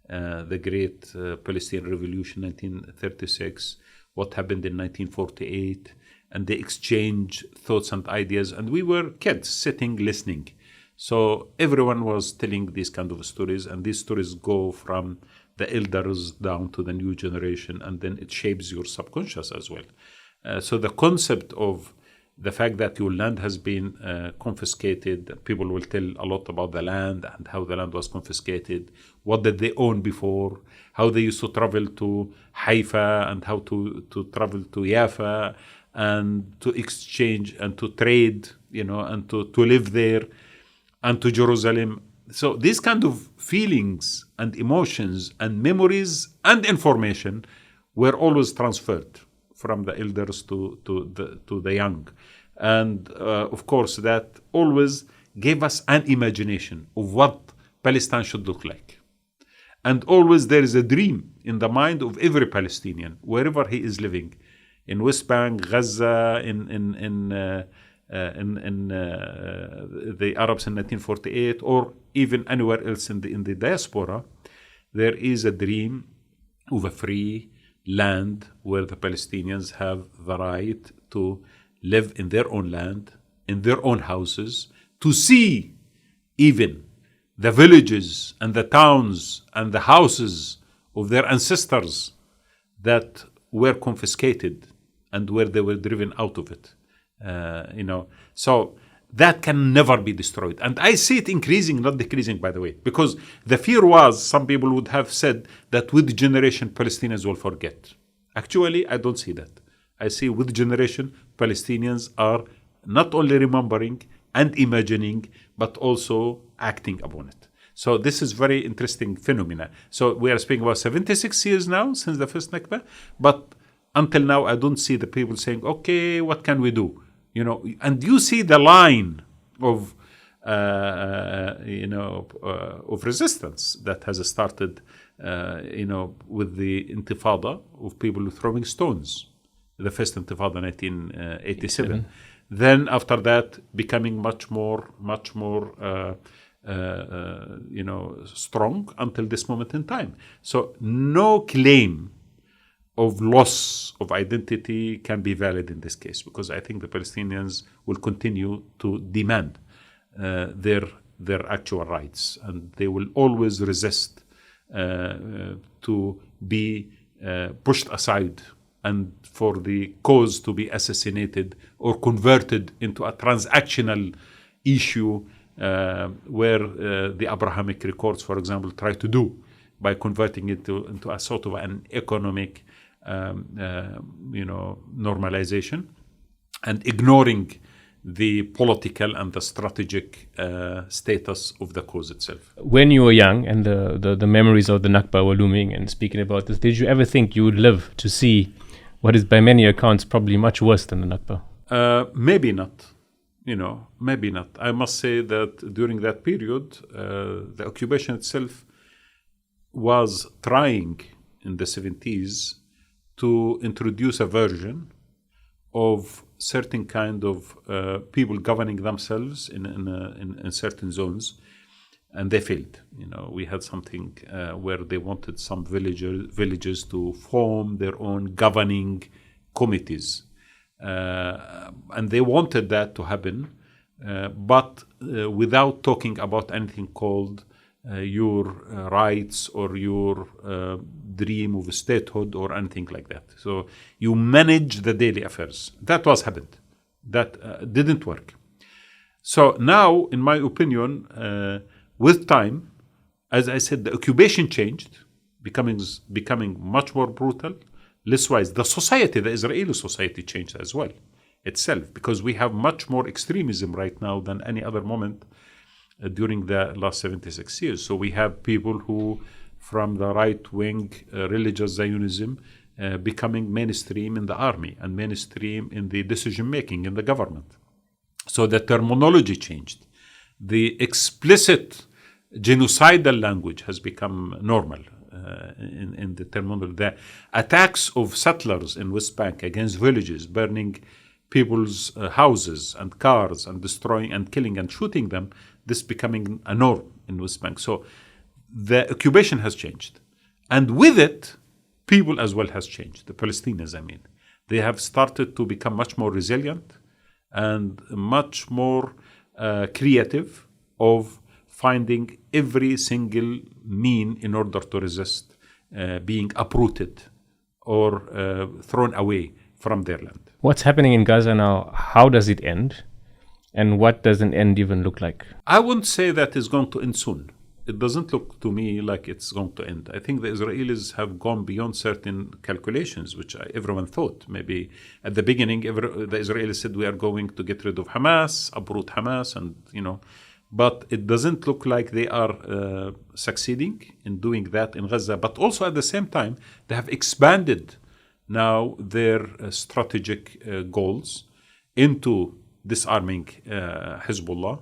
the great Palestinian Revolution, 1936, what happened in 1948, and they exchange thoughts and ideas. And we were kids sitting, listening. So everyone was telling these kind of stories, and these stories go from the elders down to the new generation, and then it shapes your subconscious as well. So the concept of the fact that your land has been confiscated, people will tell a lot about the land and how the land was confiscated, what did they own before, how they used to travel to Haifa and how to travel to Jaffa and to exchange and to trade, and to live there, and to Jerusalem. So these kind of feelings and emotions and memories and information were always transferred from the elders to the young. And of course, that always gave us an imagination of what Palestine should look like. And always there is a dream in the mind of every Palestinian, wherever he is living, in West Bank, Gaza, in the Arabs in 1948, or even anywhere else in the diaspora. There is a dream of a free land where the Palestinians have the right to live in their own land, in their own houses, to see even the villages and the towns and the houses of their ancestors that were confiscated and where they were driven out of it. So that can never be destroyed. And I see it increasing, not decreasing, by the way, because the fear was, some people would have said that with generation, Palestinians will forget. Actually, I don't see that. I see with generation, Palestinians are not only remembering and imagining, but also acting upon it. So this is very interesting phenomena. So we are speaking about 76 years now since the first Nakba, but until now, I don't see the people saying, okay, what can we do? And you see the line of, of resistance that has started, with the Intifada of people throwing stones. The first Intifada, 1987. Then after that, becoming much more, strong until this moment in time. So no claim of loss of identity can be valid in this case, because I think the Palestinians will continue to demand their actual rights, and they will always resist to be pushed aside and for the cause to be assassinated or converted into a transactional issue where the Abrahamic records, for example, try to do by converting it into a sort of an economic normalization and ignoring the political and the strategic status of the cause itself. When you were young and the memories of the Nakba were looming and speaking about this, did you ever think you would live to see what is by many accounts probably much worse than the Nakba? Maybe not. Maybe not. I must say that during that period, the occupation itself was trying in the 70s to introduce a version of certain kind of people governing themselves in certain zones, and they failed. We had something where they wanted some villages to form their own governing committees, and they wanted that to happen, but without talking about anything called your rights or your dream of statehood or anything like that. So you manage the daily affairs. That was happened. That didn't work. So now, in my opinion, with time, as I said, the occupation changed, becoming much more brutal, less wise. The society, the Israeli society, changed as well itself, because we have much more extremism right now than any other moment during the last 76 years. So we have people who, from the right-wing religious Zionism, becoming mainstream in the army and mainstream in the decision-making in the government. So the terminology changed. The explicit genocidal language has become normal in the terminology. The attacks of settlers in West Bank against villages, burning people's houses and cars and destroying and killing and shooting them, this becoming a norm in West Bank. So the occupation has changed. And with it, people as well has changed. The Palestinians, they have started to become much more resilient and much more creative of finding every single mean in order to resist being uprooted or thrown away from their land. What's happening in Gaza now? How does it end? And what does an end even look like? I wouldn't say that it's going to end soon. It doesn't look to me like it's going to end. I think the Israelis have gone beyond certain calculations, which everyone thought. Maybe at the beginning, the Israelis said we are going to get rid of Hamas, uproot Hamas, and but it doesn't look like they are succeeding in doing that in Gaza. But also at the same time, they have expanded now their strategic goals into disarming Hezbollah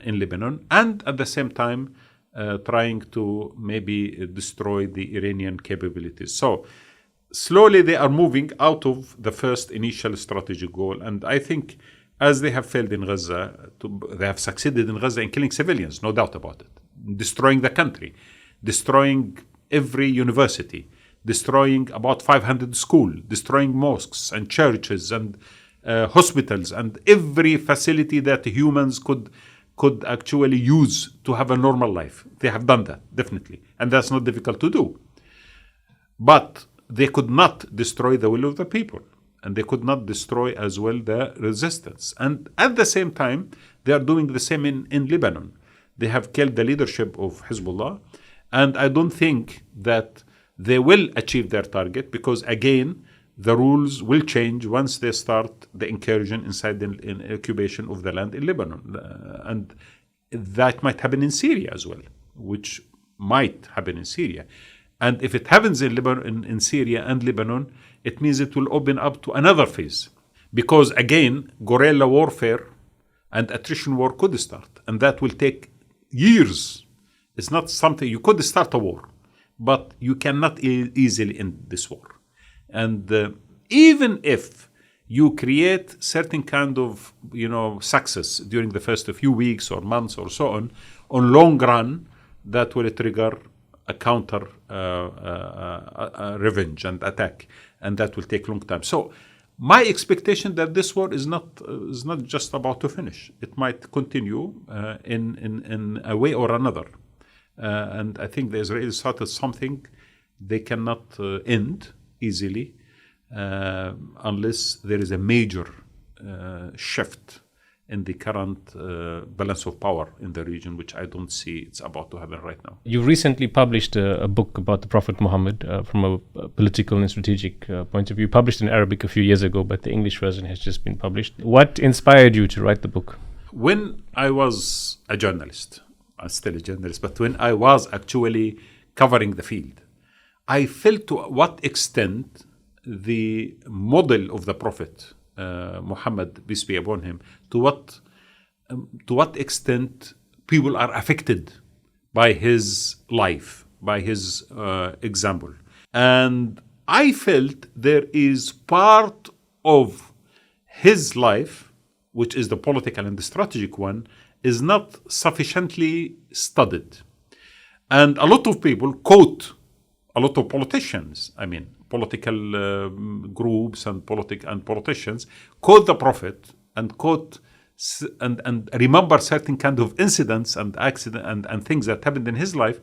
in Lebanon, and at the same time trying to maybe destroy the Iranian capabilities. So slowly they are moving out of the first initial strategic goal. And I think as they have failed in Gaza, they have succeeded in Gaza in killing civilians, no doubt about it, destroying the country, destroying every university, destroying about 500 schools, destroying mosques and churches and hospitals and every facility that humans could actually use to have a normal life. They have done that, definitely. And that's not difficult to do. But they could not destroy the will of the people. And they could not destroy as well the resistance. And at the same time, they are doing the same in Lebanon. They have killed the leadership of Hezbollah. And I don't think that they will achieve their target because, again, the rules will change once they start the incursion inside the occupation of the land in Lebanon. And that might happen in Syria as well, which might happen in Syria. And if it happens in Lebanon, in Syria and Lebanon, it means it will open up to another phase. Because again, guerrilla warfare and attrition war could start. And that will take years. It's not something, you could start a war, but you cannot easily end this war. And even if you create certain kind of, success during the first few weeks or months or so on long run, that will trigger a counter revenge and attack, and that will take a long time. So my expectation that this war is not just about to finish. It might continue in a way or another. And I think the Israelis started something they cannot end easily unless there is a major shift in the current balance of power in the region, which I don't see it's about to happen right now. You recently published a book about the Prophet Muhammad from a political and strategic point of view. Published in Arabic a few years ago, but the English version has just been published. What inspired you to write the book? When I was a journalist, I'm still a journalist, but when I was actually covering the field, I felt to what extent the model of the Prophet Muhammad, peace be upon him, to what extent people are affected by his life, by his example. And I felt there is part of his life, which is the political and the strategic one, is not sufficiently studied. And a lot of people quote a lot of politicians, political groups and politicians quote the Prophet and quote and remember certain kind of incidents and accidents and things that happened in his life,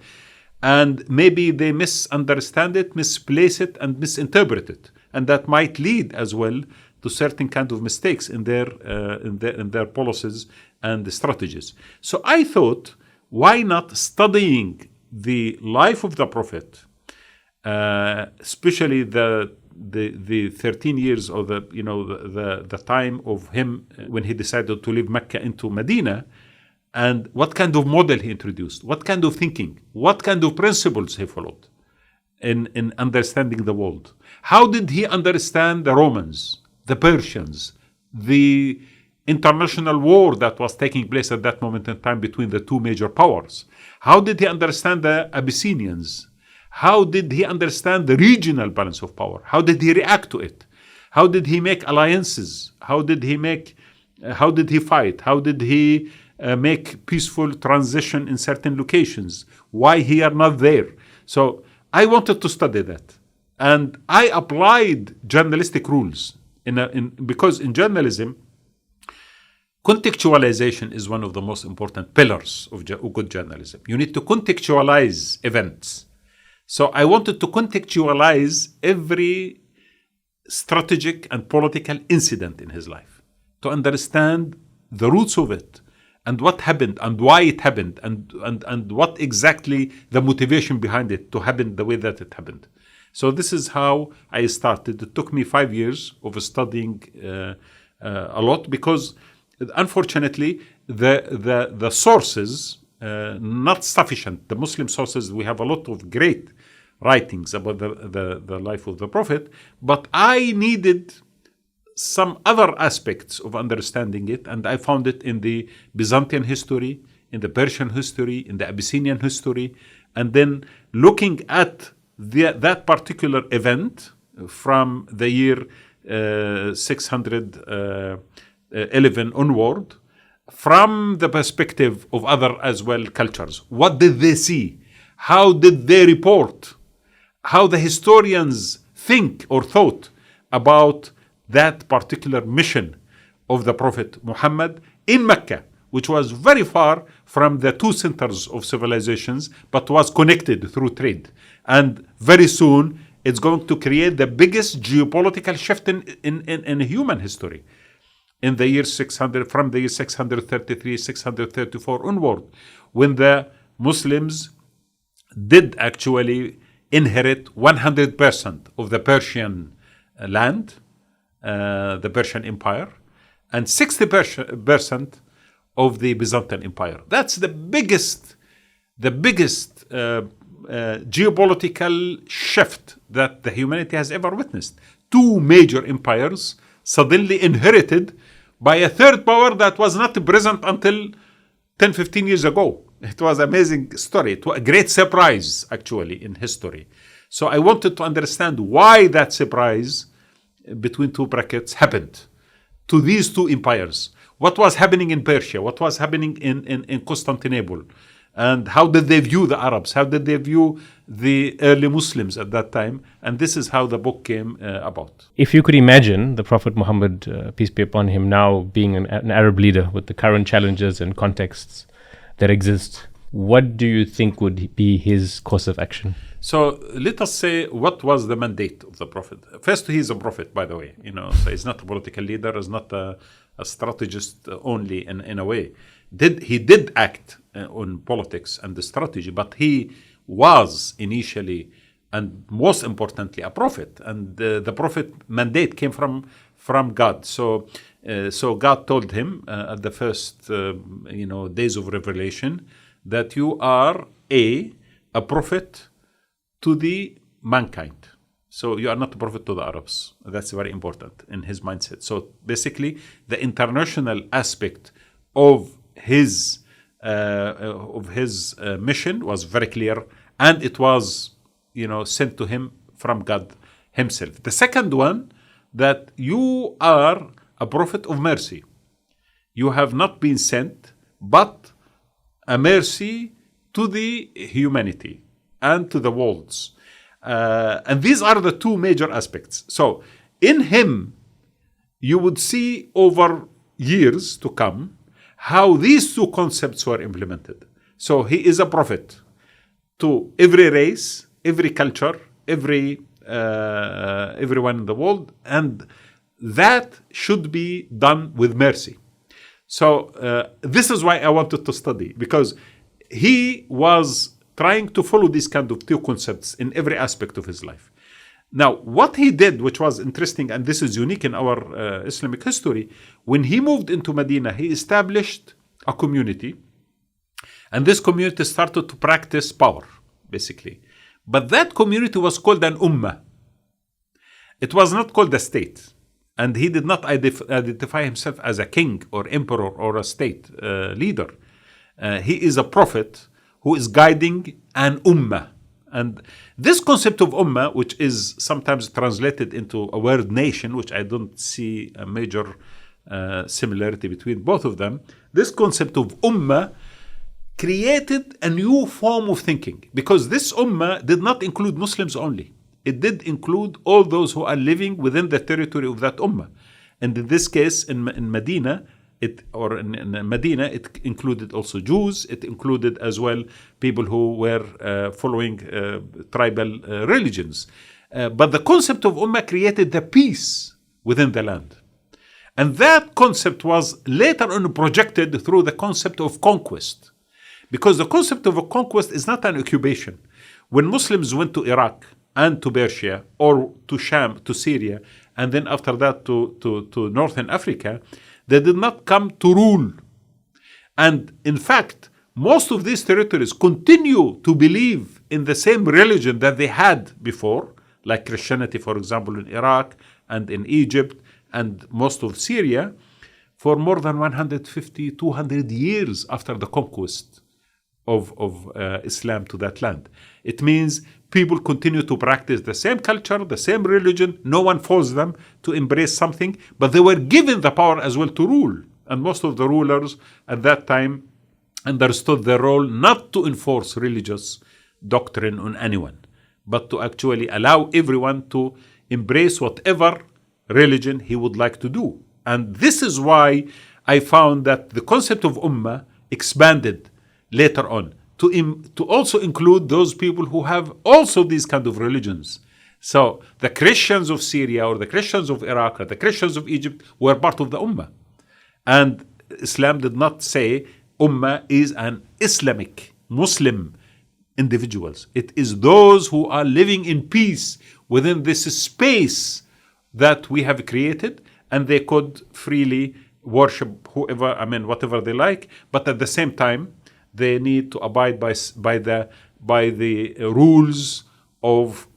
and maybe they misunderstand it, misplace it, and misinterpret it, and that might lead as well to certain kind of mistakes in their policies and strategies. So I thought, why not studying the life of the Prophet, especially the 13 years or the time of him when he decided to leave Mecca into Medina, and what kind of model he introduced, what kind of thinking, what kind of principles he followed in understanding the world. How did he understand the Romans, the Persians, the international war that was taking place at that moment in time between the two major powers? How did he understand the Abyssinians? How did he understand the regional balance of power? How did he react to it? How did he make alliances? How did he fight? How did he make peaceful transition in certain locations? Why he are not there? So I wanted to study that. And I applied journalistic rules because in journalism, contextualization is one of the most important pillars of good journalism. You need to contextualize events. So I wanted to contextualize every strategic and political incident in his life to understand the roots of it and what happened and why it happened and what exactly the motivation behind it to happen the way that it happened. So this is how I started. It took me 5 years of studying a lot because unfortunately the sources not sufficient. The Muslim sources, we have a lot of great writings about the life of the Prophet, but I needed some other aspects of understanding it, and I found it in the Byzantine history, in the Persian history, in the Abyssinian history, and then looking at that particular event from the year 611 onward, from the perspective of other as well cultures. What did they see? How did they report? How the historians think or thought about that particular mission of the Prophet Muhammad in Mecca, which was very far from the two centers of civilizations, but was connected through trade. And very soon, it's going to create the biggest geopolitical shift in human history. In the year 600, from the year 633, 634 onward, when the Muslims did actually inherit 100% of the Persian land, the Persian Empire, and 60% of the Byzantine Empire. That's the biggest geopolitical shift that the humanity has ever witnessed. Two major empires suddenly inherited by a third power that was not present until 10, 15 years ago. It was an amazing story. It was a great surprise, actually, in history. So I wanted to understand why that surprise, between two brackets, happened to these two empires. What was happening in Persia? What was happening in Constantinople? And how did they view the Arabs? How did they view the early Muslims at that time? And this is how the book came about. If you could imagine the Prophet Muhammad, peace be upon him, now being an Arab leader with the current challenges and contexts that exist, what do you think would be his course of action? So let us say, what was the mandate of the Prophet? First, he is a prophet, by the way. So he's not a political leader, he's not a strategist only in a way. He did act on politics and the strategy, but he was initially and most importantly a prophet, and the prophet mandate came from God. So God told him at the first days of revelation that you are a prophet to the mankind. So you are not a prophet to the Arabs. That's very important in his mindset. So basically, the international aspect of his mission was very clear, and it was sent to him from God himself. The second one, that you are a prophet of mercy. You have not been sent, but a mercy to the humanity and to the worlds. And these are the two major aspects. So in him, you would see over years to come how these two concepts were implemented. So he is a prophet to every race, every culture, everyone in the world, and that should be done with mercy. So this is why I wanted to study, because he was trying to follow these kind of two concepts in every aspect of his life. Now, what he did, which was interesting, and this is unique in our Islamic history, when he moved into Medina, he established a community, and this community started to practice power, basically. But that community was called an ummah. It was not called a state. And he did not identify himself as a king or emperor or a state leader. He is a prophet who is guiding an ummah. And this concept of ummah, which is sometimes translated into a word nation, which I don't see a major similarity between both of them, this concept of ummah created a new form of thinking, because this ummah did not include Muslims only. It did include all those who are living within the territory of that ummah. And in this case, in Medina, it included also Jews. It included as well people who were following tribal religions. But the concept of ummah created the peace within the land. And that concept was later on projected through the concept of conquest. Because the concept of a conquest is not an occupation. When Muslims went to Iraq and to Persia, or to Sham, to Syria, and then after that to Northern Africa, they did not come to rule. And in fact, most of these territories continue to believe in the same religion that they had before, like Christianity, for example, in Iraq and in Egypt and most of Syria, for more than 150, 200 years after the conquest of Islam to that land. It means people continue to practice the same culture, the same religion. No one forced them to embrace something, but they were given the power as well to rule. And most of the rulers at that time understood their role not to enforce religious doctrine on anyone, but to actually allow everyone to embrace whatever religion he would like to do. And this is why I found that the concept of ummah expanded later on to also include those people who have also these kind of religions. So the Christians of Syria or the Christians of Iraq or the Christians of Egypt were part of the ummah. And Islam did not say ummah is an Islamic, Muslim individuals. It is those who are living in peace within this space that we have created, and they could freely worship whatever they like, but at the same time, they need to abide by the rules of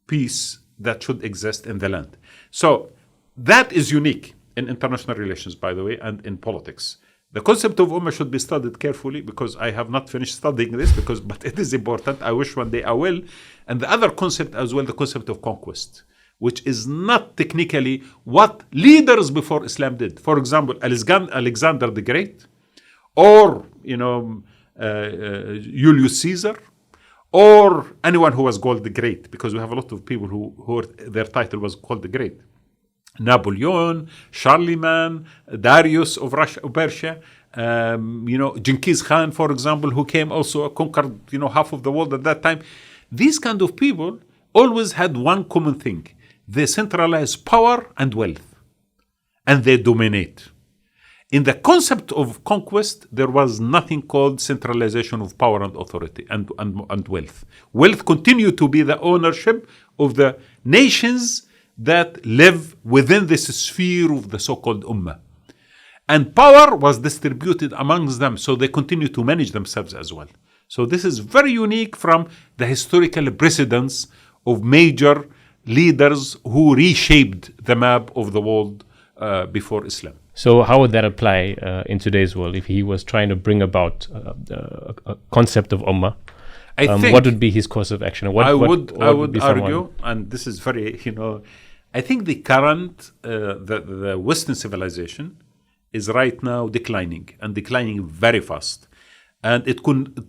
peace that should exist in the land. So that is unique in international relations, by the way, and in politics. The concept of ummah should be studied carefully because I have not finished studying this, but it is important. I wish one day I will. And the other concept as well, the concept of conquest, which is not technically what leaders before Islam did. For example, Alexander the Great, or Julius Caesar, or anyone who was called the Great, because we have a lot of people who their title was called the Great. Napoleon, Charlemagne, Darius of Persia, Genghis Khan, for example, who came also conquered half of the world at that time. These kind of people always had one common thing: they centralize power and wealth, and they dominate. In the concept of conquest, there was nothing called centralization of power and authority and wealth. Wealth continued to be the ownership of the nations that live within this sphere of the so-called ummah. And power was distributed amongst them, so they continue to manage themselves as well. So this is very unique from the historical precedents of major leaders who reshaped the map of the world before Islam. So how would that apply in today's world if he was trying to bring about a concept of ummah? I think what would be his course of action? I would argue, and this is very, I think the current, the Western civilization is right now declining very fast. And it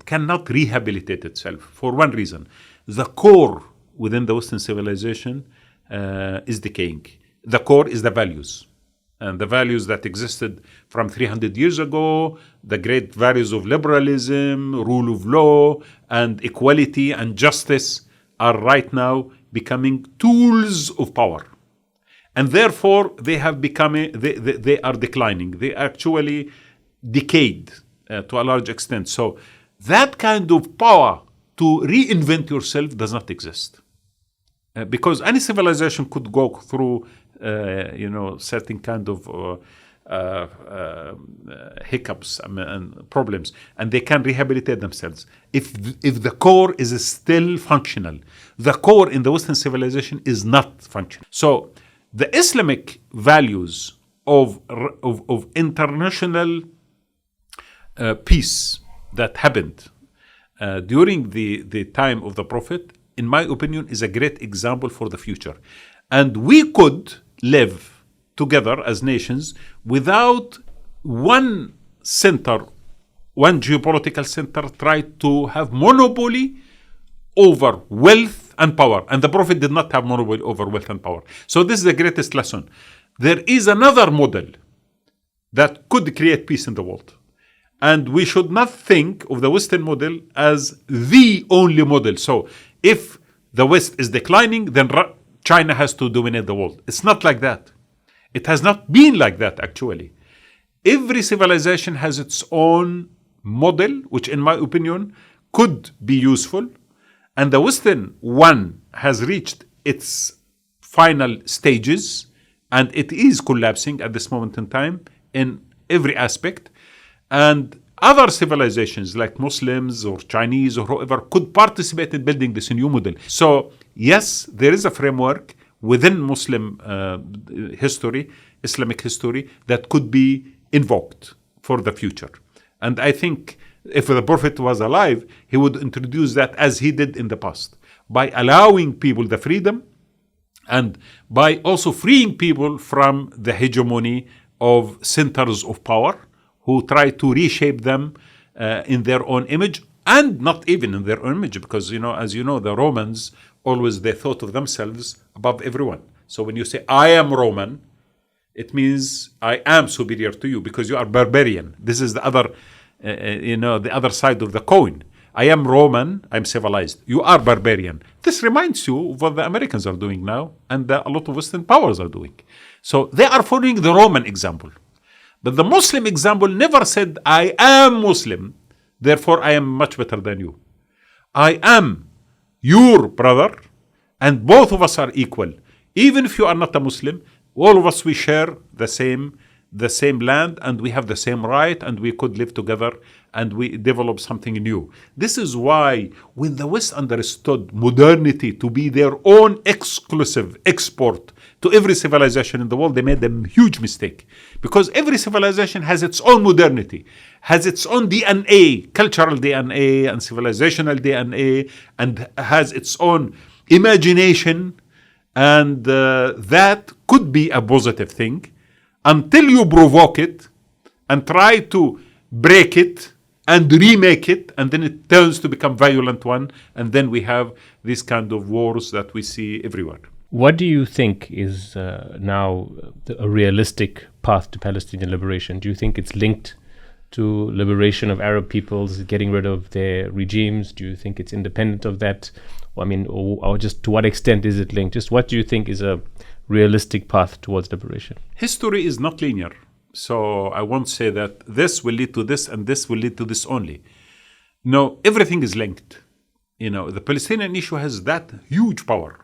cannot rehabilitate itself for one reason. The core within the Western civilization is decaying. The core is the values. And the values that existed from 300 years ago, the great values of liberalism, rule of law, and equality and justice are right now becoming tools of power. And therefore, they have become, they are declining. They actually decayed to a large extent. So that kind of power to reinvent yourself does not exist. Because any civilization could go through certain kind of hiccups and problems, and they can rehabilitate themselves if the core is still functional. The core in the Western civilization is not functional. So the Islamic values of international peace that happened during the time of the Prophet, in my opinion, is a great example for the future. And we could live together as nations without one geopolitical center tried to have monopoly over wealth and power. And the Prophet did not have monopoly over wealth and power. So this is the greatest lesson. There is another model that could create peace in the world. And we should not think of the Western model as the only model. So if the West is declining, then China has to dominate the world. It's not like that. It has not been like that, actually. Every civilization has its own model, which in my opinion could be useful. And the Western one has reached its final stages, and it is collapsing at this moment in time in every aspect. And other civilizations like Muslims or Chinese or whoever could participate in building this new model. So yes, there is a framework within Muslim history, Islamic history, that could be invoked for the future. And I think if the Prophet was alive, he would introduce that as he did in the past, by allowing people the freedom and by also freeing people from the hegemony of centers of power who try to reshape them in their own image, and not even in their own image, because, as you know, the Romans always, they thought of themselves above everyone. So when you say, I am Roman, it means I am superior to you because you are barbarian. This is the other, the other side of the coin. I am Roman, I'm civilized. You are barbarian. This reminds you of what the Americans are doing now and a lot of Western powers are doing. So they are following the Roman example. But the Muslim example never said, I am Muslim, therefore I am much better than you. I am your brother, and both of us are equal. Even if you are not a Muslim, all of us, we share the same land, and we have the same right, and we could live together, and we develop something new. This is why when the West understood modernity to be their own exclusive export to every civilization in the world, they made a huge mistake. Because every civilization has its own modernity, has its own DNA, cultural DNA and civilizational DNA, and has its own imagination, and that could be a positive thing until you provoke it and try to break it and remake it, and then it turns to become violent one, and then we have these kind of wars that we see everywhere. What do you think is now a realistic path to Palestinian liberation? Do you think it's linked to liberation of Arab peoples, getting rid of their regimes? Do you think it's independent of that? Or just to what extent is it linked? Just what do you think is a realistic path towards liberation? History is not linear. So I won't say that this will lead to this and this will lead to this only. No, everything is linked. The Palestinian issue has that huge power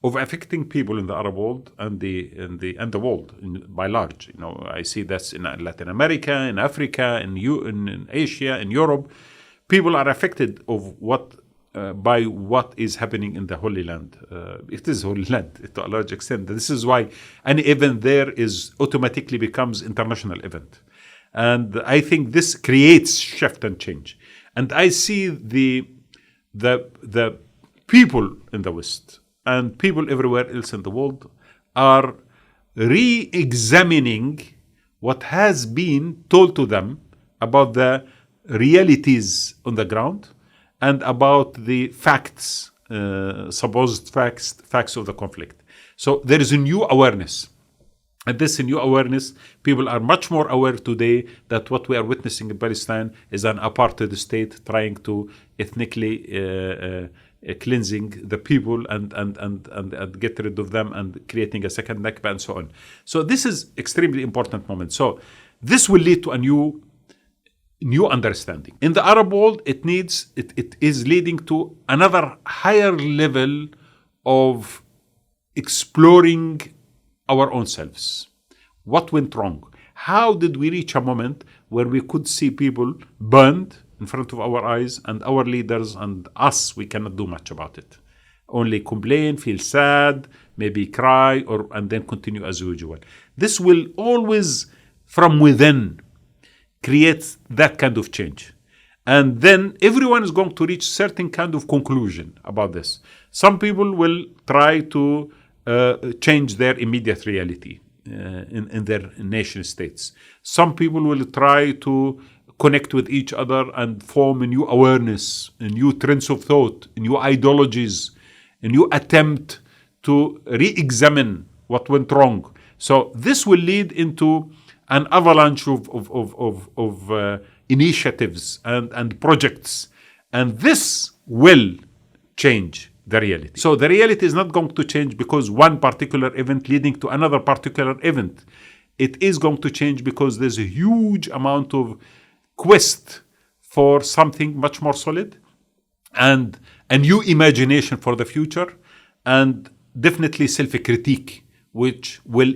of affecting people in the Arab world and the world by large. I see that's in Latin America, in Africa, in Asia, in Europe. People are affected by what is happening in the Holy Land. It is Holy Land to a large extent. This is why any event there is automatically becomes international event. And I think this creates shift and change. And I see the people in the West and people everywhere else in the world are re-examining what has been told to them about the realities on the ground and about the facts, supposed facts of the conflict. So there is a new awareness. And this new awareness, people are much more aware today that what we are witnessing in Palestine is an apartheid state trying to ethnically cleansing the people and get rid of them and creating a second Nakba and so on. So this is extremely important moment. So this will lead to a new understanding. In the Arab world, it is leading to another higher level of exploring our own selves. What went wrong? How did we reach a moment where we could see people burned in front of our eyes and our leaders and us, we cannot do much about it. Only complain, feel sad, maybe cry, and then continue as usual. This will always, from within, create that kind of change. And then everyone is going to reach certain kind of conclusion about this. Some people will try to change their immediate reality in their nation states. Some people will try to connect with each other and form a new awareness, a new trends of thought, new ideologies, a new attempt to re-examine what went wrong. So this will lead into an avalanche of initiatives and projects, and this will change the reality. So the reality is not going to change because one particular event leading to another particular event. It is going to change because there's a huge amount of quest for something much more solid and a new imagination for the future, and definitely self-critique, which will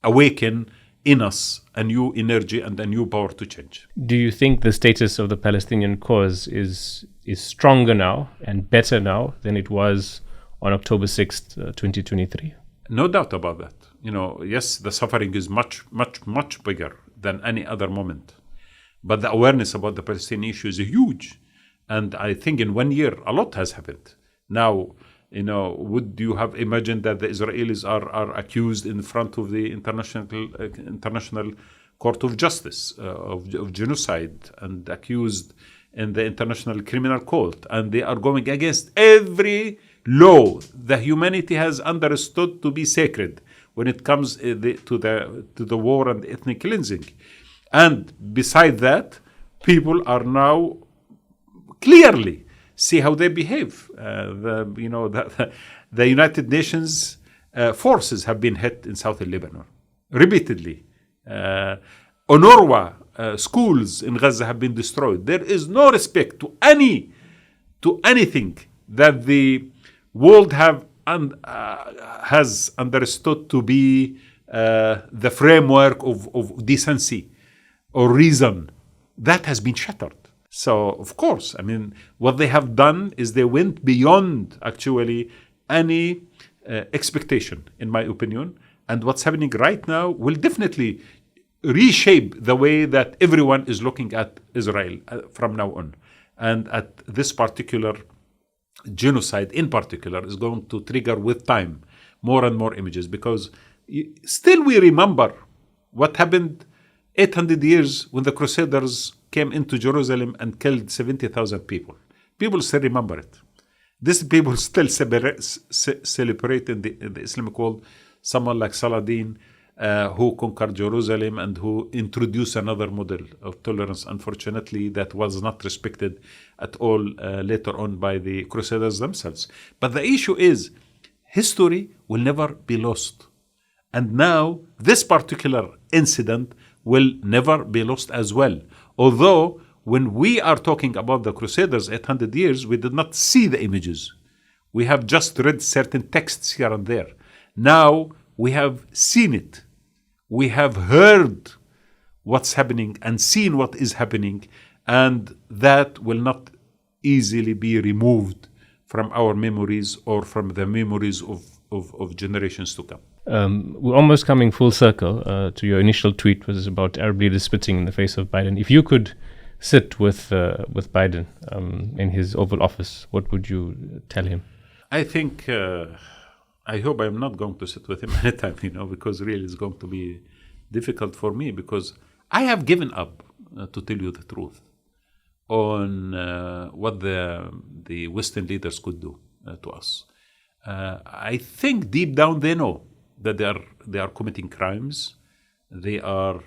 awaken in us a new energy and a new power to change. Do you think the status of the Palestinian cause is stronger now and better now than it was on October 6th, 2023? No doubt about that. Yes, the suffering is much, much, much bigger than any other moment. But the awareness about the Palestinian issue is huge. And I think in 1 year, a lot has happened. Now, would you have imagined that the Israelis are accused in front of the International Court of Justice of genocide and accused in the International Criminal Court, and they are going against every law that humanity has understood to be sacred when it comes to the war and ethnic cleansing. And beside that, people are now clearly see how they behave. The United Nations forces have been hit in southern Lebanon repeatedly. UNRWA schools in Gaza have been destroyed. There is no respect to anything that the world has understood to be the framework of decency or reason. That has been shattered. So, of course, what they have done is they went beyond actually any expectation, in my opinion. And what's happening right now will definitely reshape the way that everyone is looking at Israel from now on. And at this particular genocide in particular is going to trigger with time more and more images, because still we remember what happened 800 years when the Crusaders came into Jerusalem and killed 70,000 people. People still remember it. These people still celebrate in the Islamic world someone like Saladin, who conquered Jerusalem and who introduced another model of tolerance, unfortunately, that was not respected at all later on by the Crusaders themselves. But the issue is, history will never be lost. And now, this particular incident will never be lost as well. Although, when we are talking about the Crusaders 800 years, we did not see the images. We have just read certain texts here and there. Now, we have seen it. We have heard what's happening and seen what is happening, and that will not easily be removed from our memories or from the memories of generations to come. We're almost coming full circle to your initial tweet, which was about Arab leaders spitting in the face of Biden. If you could sit with Biden in his Oval Office, what would you tell him? I think... I hope I'm not going to sit with him anytime, because really it's going to be difficult for me, because I have given up, to tell you the truth, on what the Western leaders could do to us. I think deep down they know that they are committing crimes. They are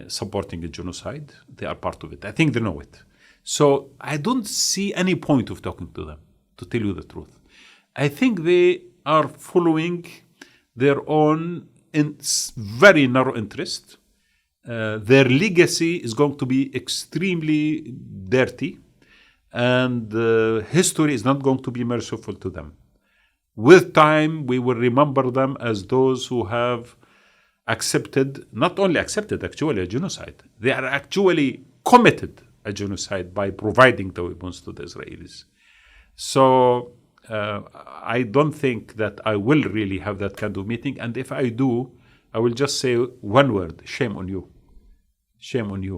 supporting a genocide. They are part of it. I think they know it. So I don't see any point of talking to them, to tell you the truth. I think they are following their own very narrow interest. Their legacy is going to be extremely dirty, and history is not going to be merciful to them. With time, we will remember them as those who have not only accepted actually a genocide, they are actually committed a genocide by providing the weapons to the Israelis. So I don't think that I will really have that kind of meeting. And if I do, I will just say one word: shame on you. Shame on you,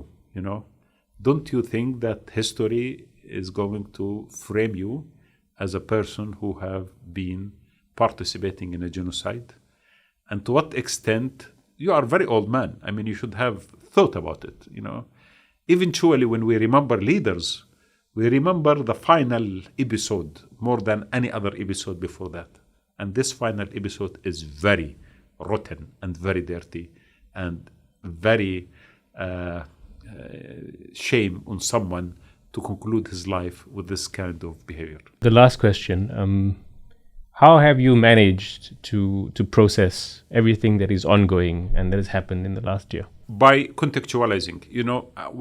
Don't you think that history is going to frame you as a person who have been participating in a genocide? And to what extent? You are a very old man. You should have thought about it, Eventually, when we remember leaders, we remember the final episode more than any other episode before that. And this final episode is very rotten and very dirty and very shame on someone to conclude his life with this kind of behavior. The last question, how have you managed to process everything that is ongoing and that has happened in the last year? By contextualizing,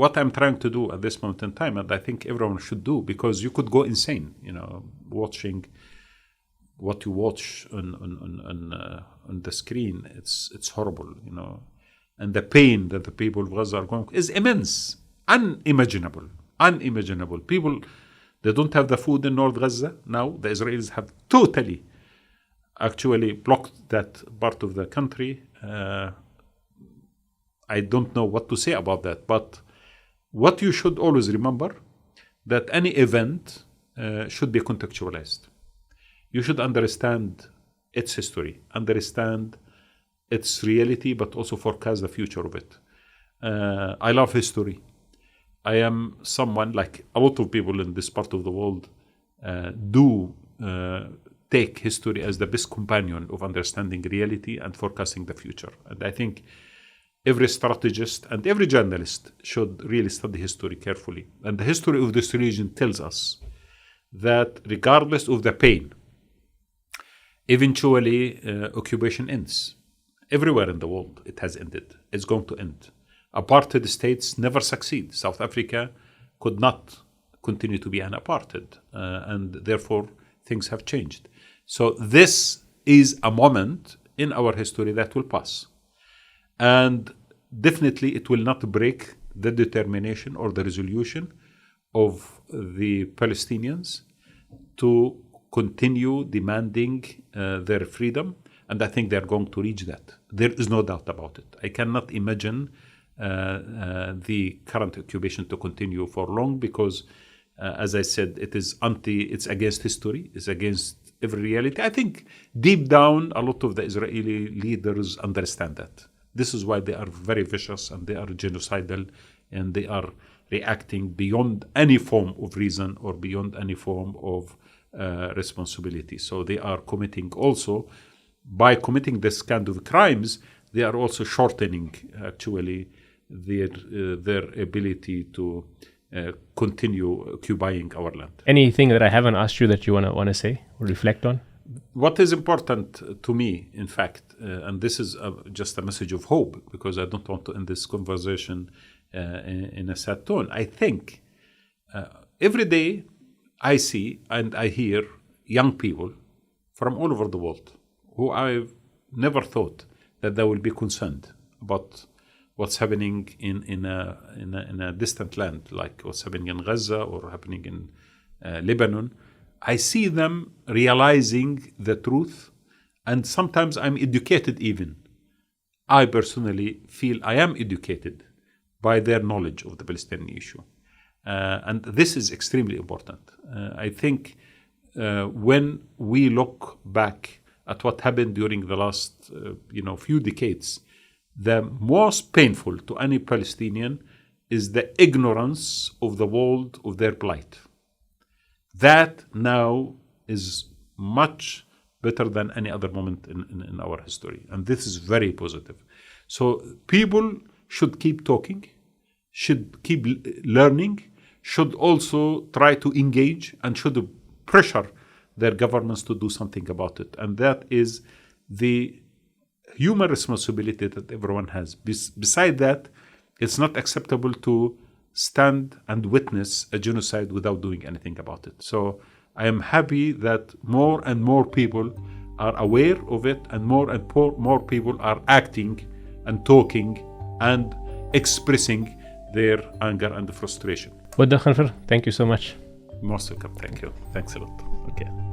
what I'm trying to do at this moment in time, and I think everyone should do, because you could go insane, watching what you watch on on the screen, it's horrible, and the pain that the people of Gaza are going is immense, unimaginable. People, they don't have the food in North Gaza now. The Israelis have totally, actually blocked that part of the country. I don't know what to say about that, but what you should always remember, that any event should be contextualized. You should understand its history, understand its reality, but also forecast the future of it. I love history. I am someone, like a lot of people in this part of the world, do take history as the best companion of understanding reality and forecasting the future. And I think every strategist and every journalist should really study history carefully. And the history of this region tells us that regardless of the pain, eventually occupation ends. Everywhere in the world it has ended. It's going to end. Apartheid states never succeed. South Africa could not continue to be an apartheid, and therefore things have changed. So this is a moment in our history that will pass. And definitely it will not break the determination or the resolution of the Palestinians to continue demanding their freedom. And I think they're going to reach that. There is no doubt about it. I cannot imagine the current occupation to continue for long because, as I said, it's against history, it's against every reality. I think deep down, a lot of the Israeli leaders understand that. This is why they are very vicious and they are genocidal and they are reacting beyond any form of reason or beyond any form of responsibility. So they are committing also, by committing this kind of crimes, they are also shortening actually their ability to continue occupying our land. Anything that I haven't asked you that you want to say or reflect on? What is important to me, in fact, and this is just a message of hope, because I don't want to end this conversation in a sad tone. I think every day I see and I hear young people from all over the world who I've never thought that they will be concerned about what's happening in a distant land, like what's happening in Gaza or happening in Lebanon. I see them realizing the truth, and sometimes I'm educated even. I personally feel I am educated by their knowledge of the Palestinian issue. And this is extremely important. I think when we look back at what happened during the last few decades, the most painful to any Palestinian is the ignorance of the world of their plight. That now is much better than any other moment in our history. And this is very positive. So people should keep talking, should keep learning, should also try to engage and should pressure their governments to do something about it. And that is the human responsibility that everyone has. Beside that, it's not acceptable to stand and witness a genocide without doing anything about it. So I am happy that more and more people are aware of it, and more people are acting and talking and expressing their anger and frustration. Wadah Khanfar, thank you so much. Most welcome. Thank you. Thanks a lot. Okay.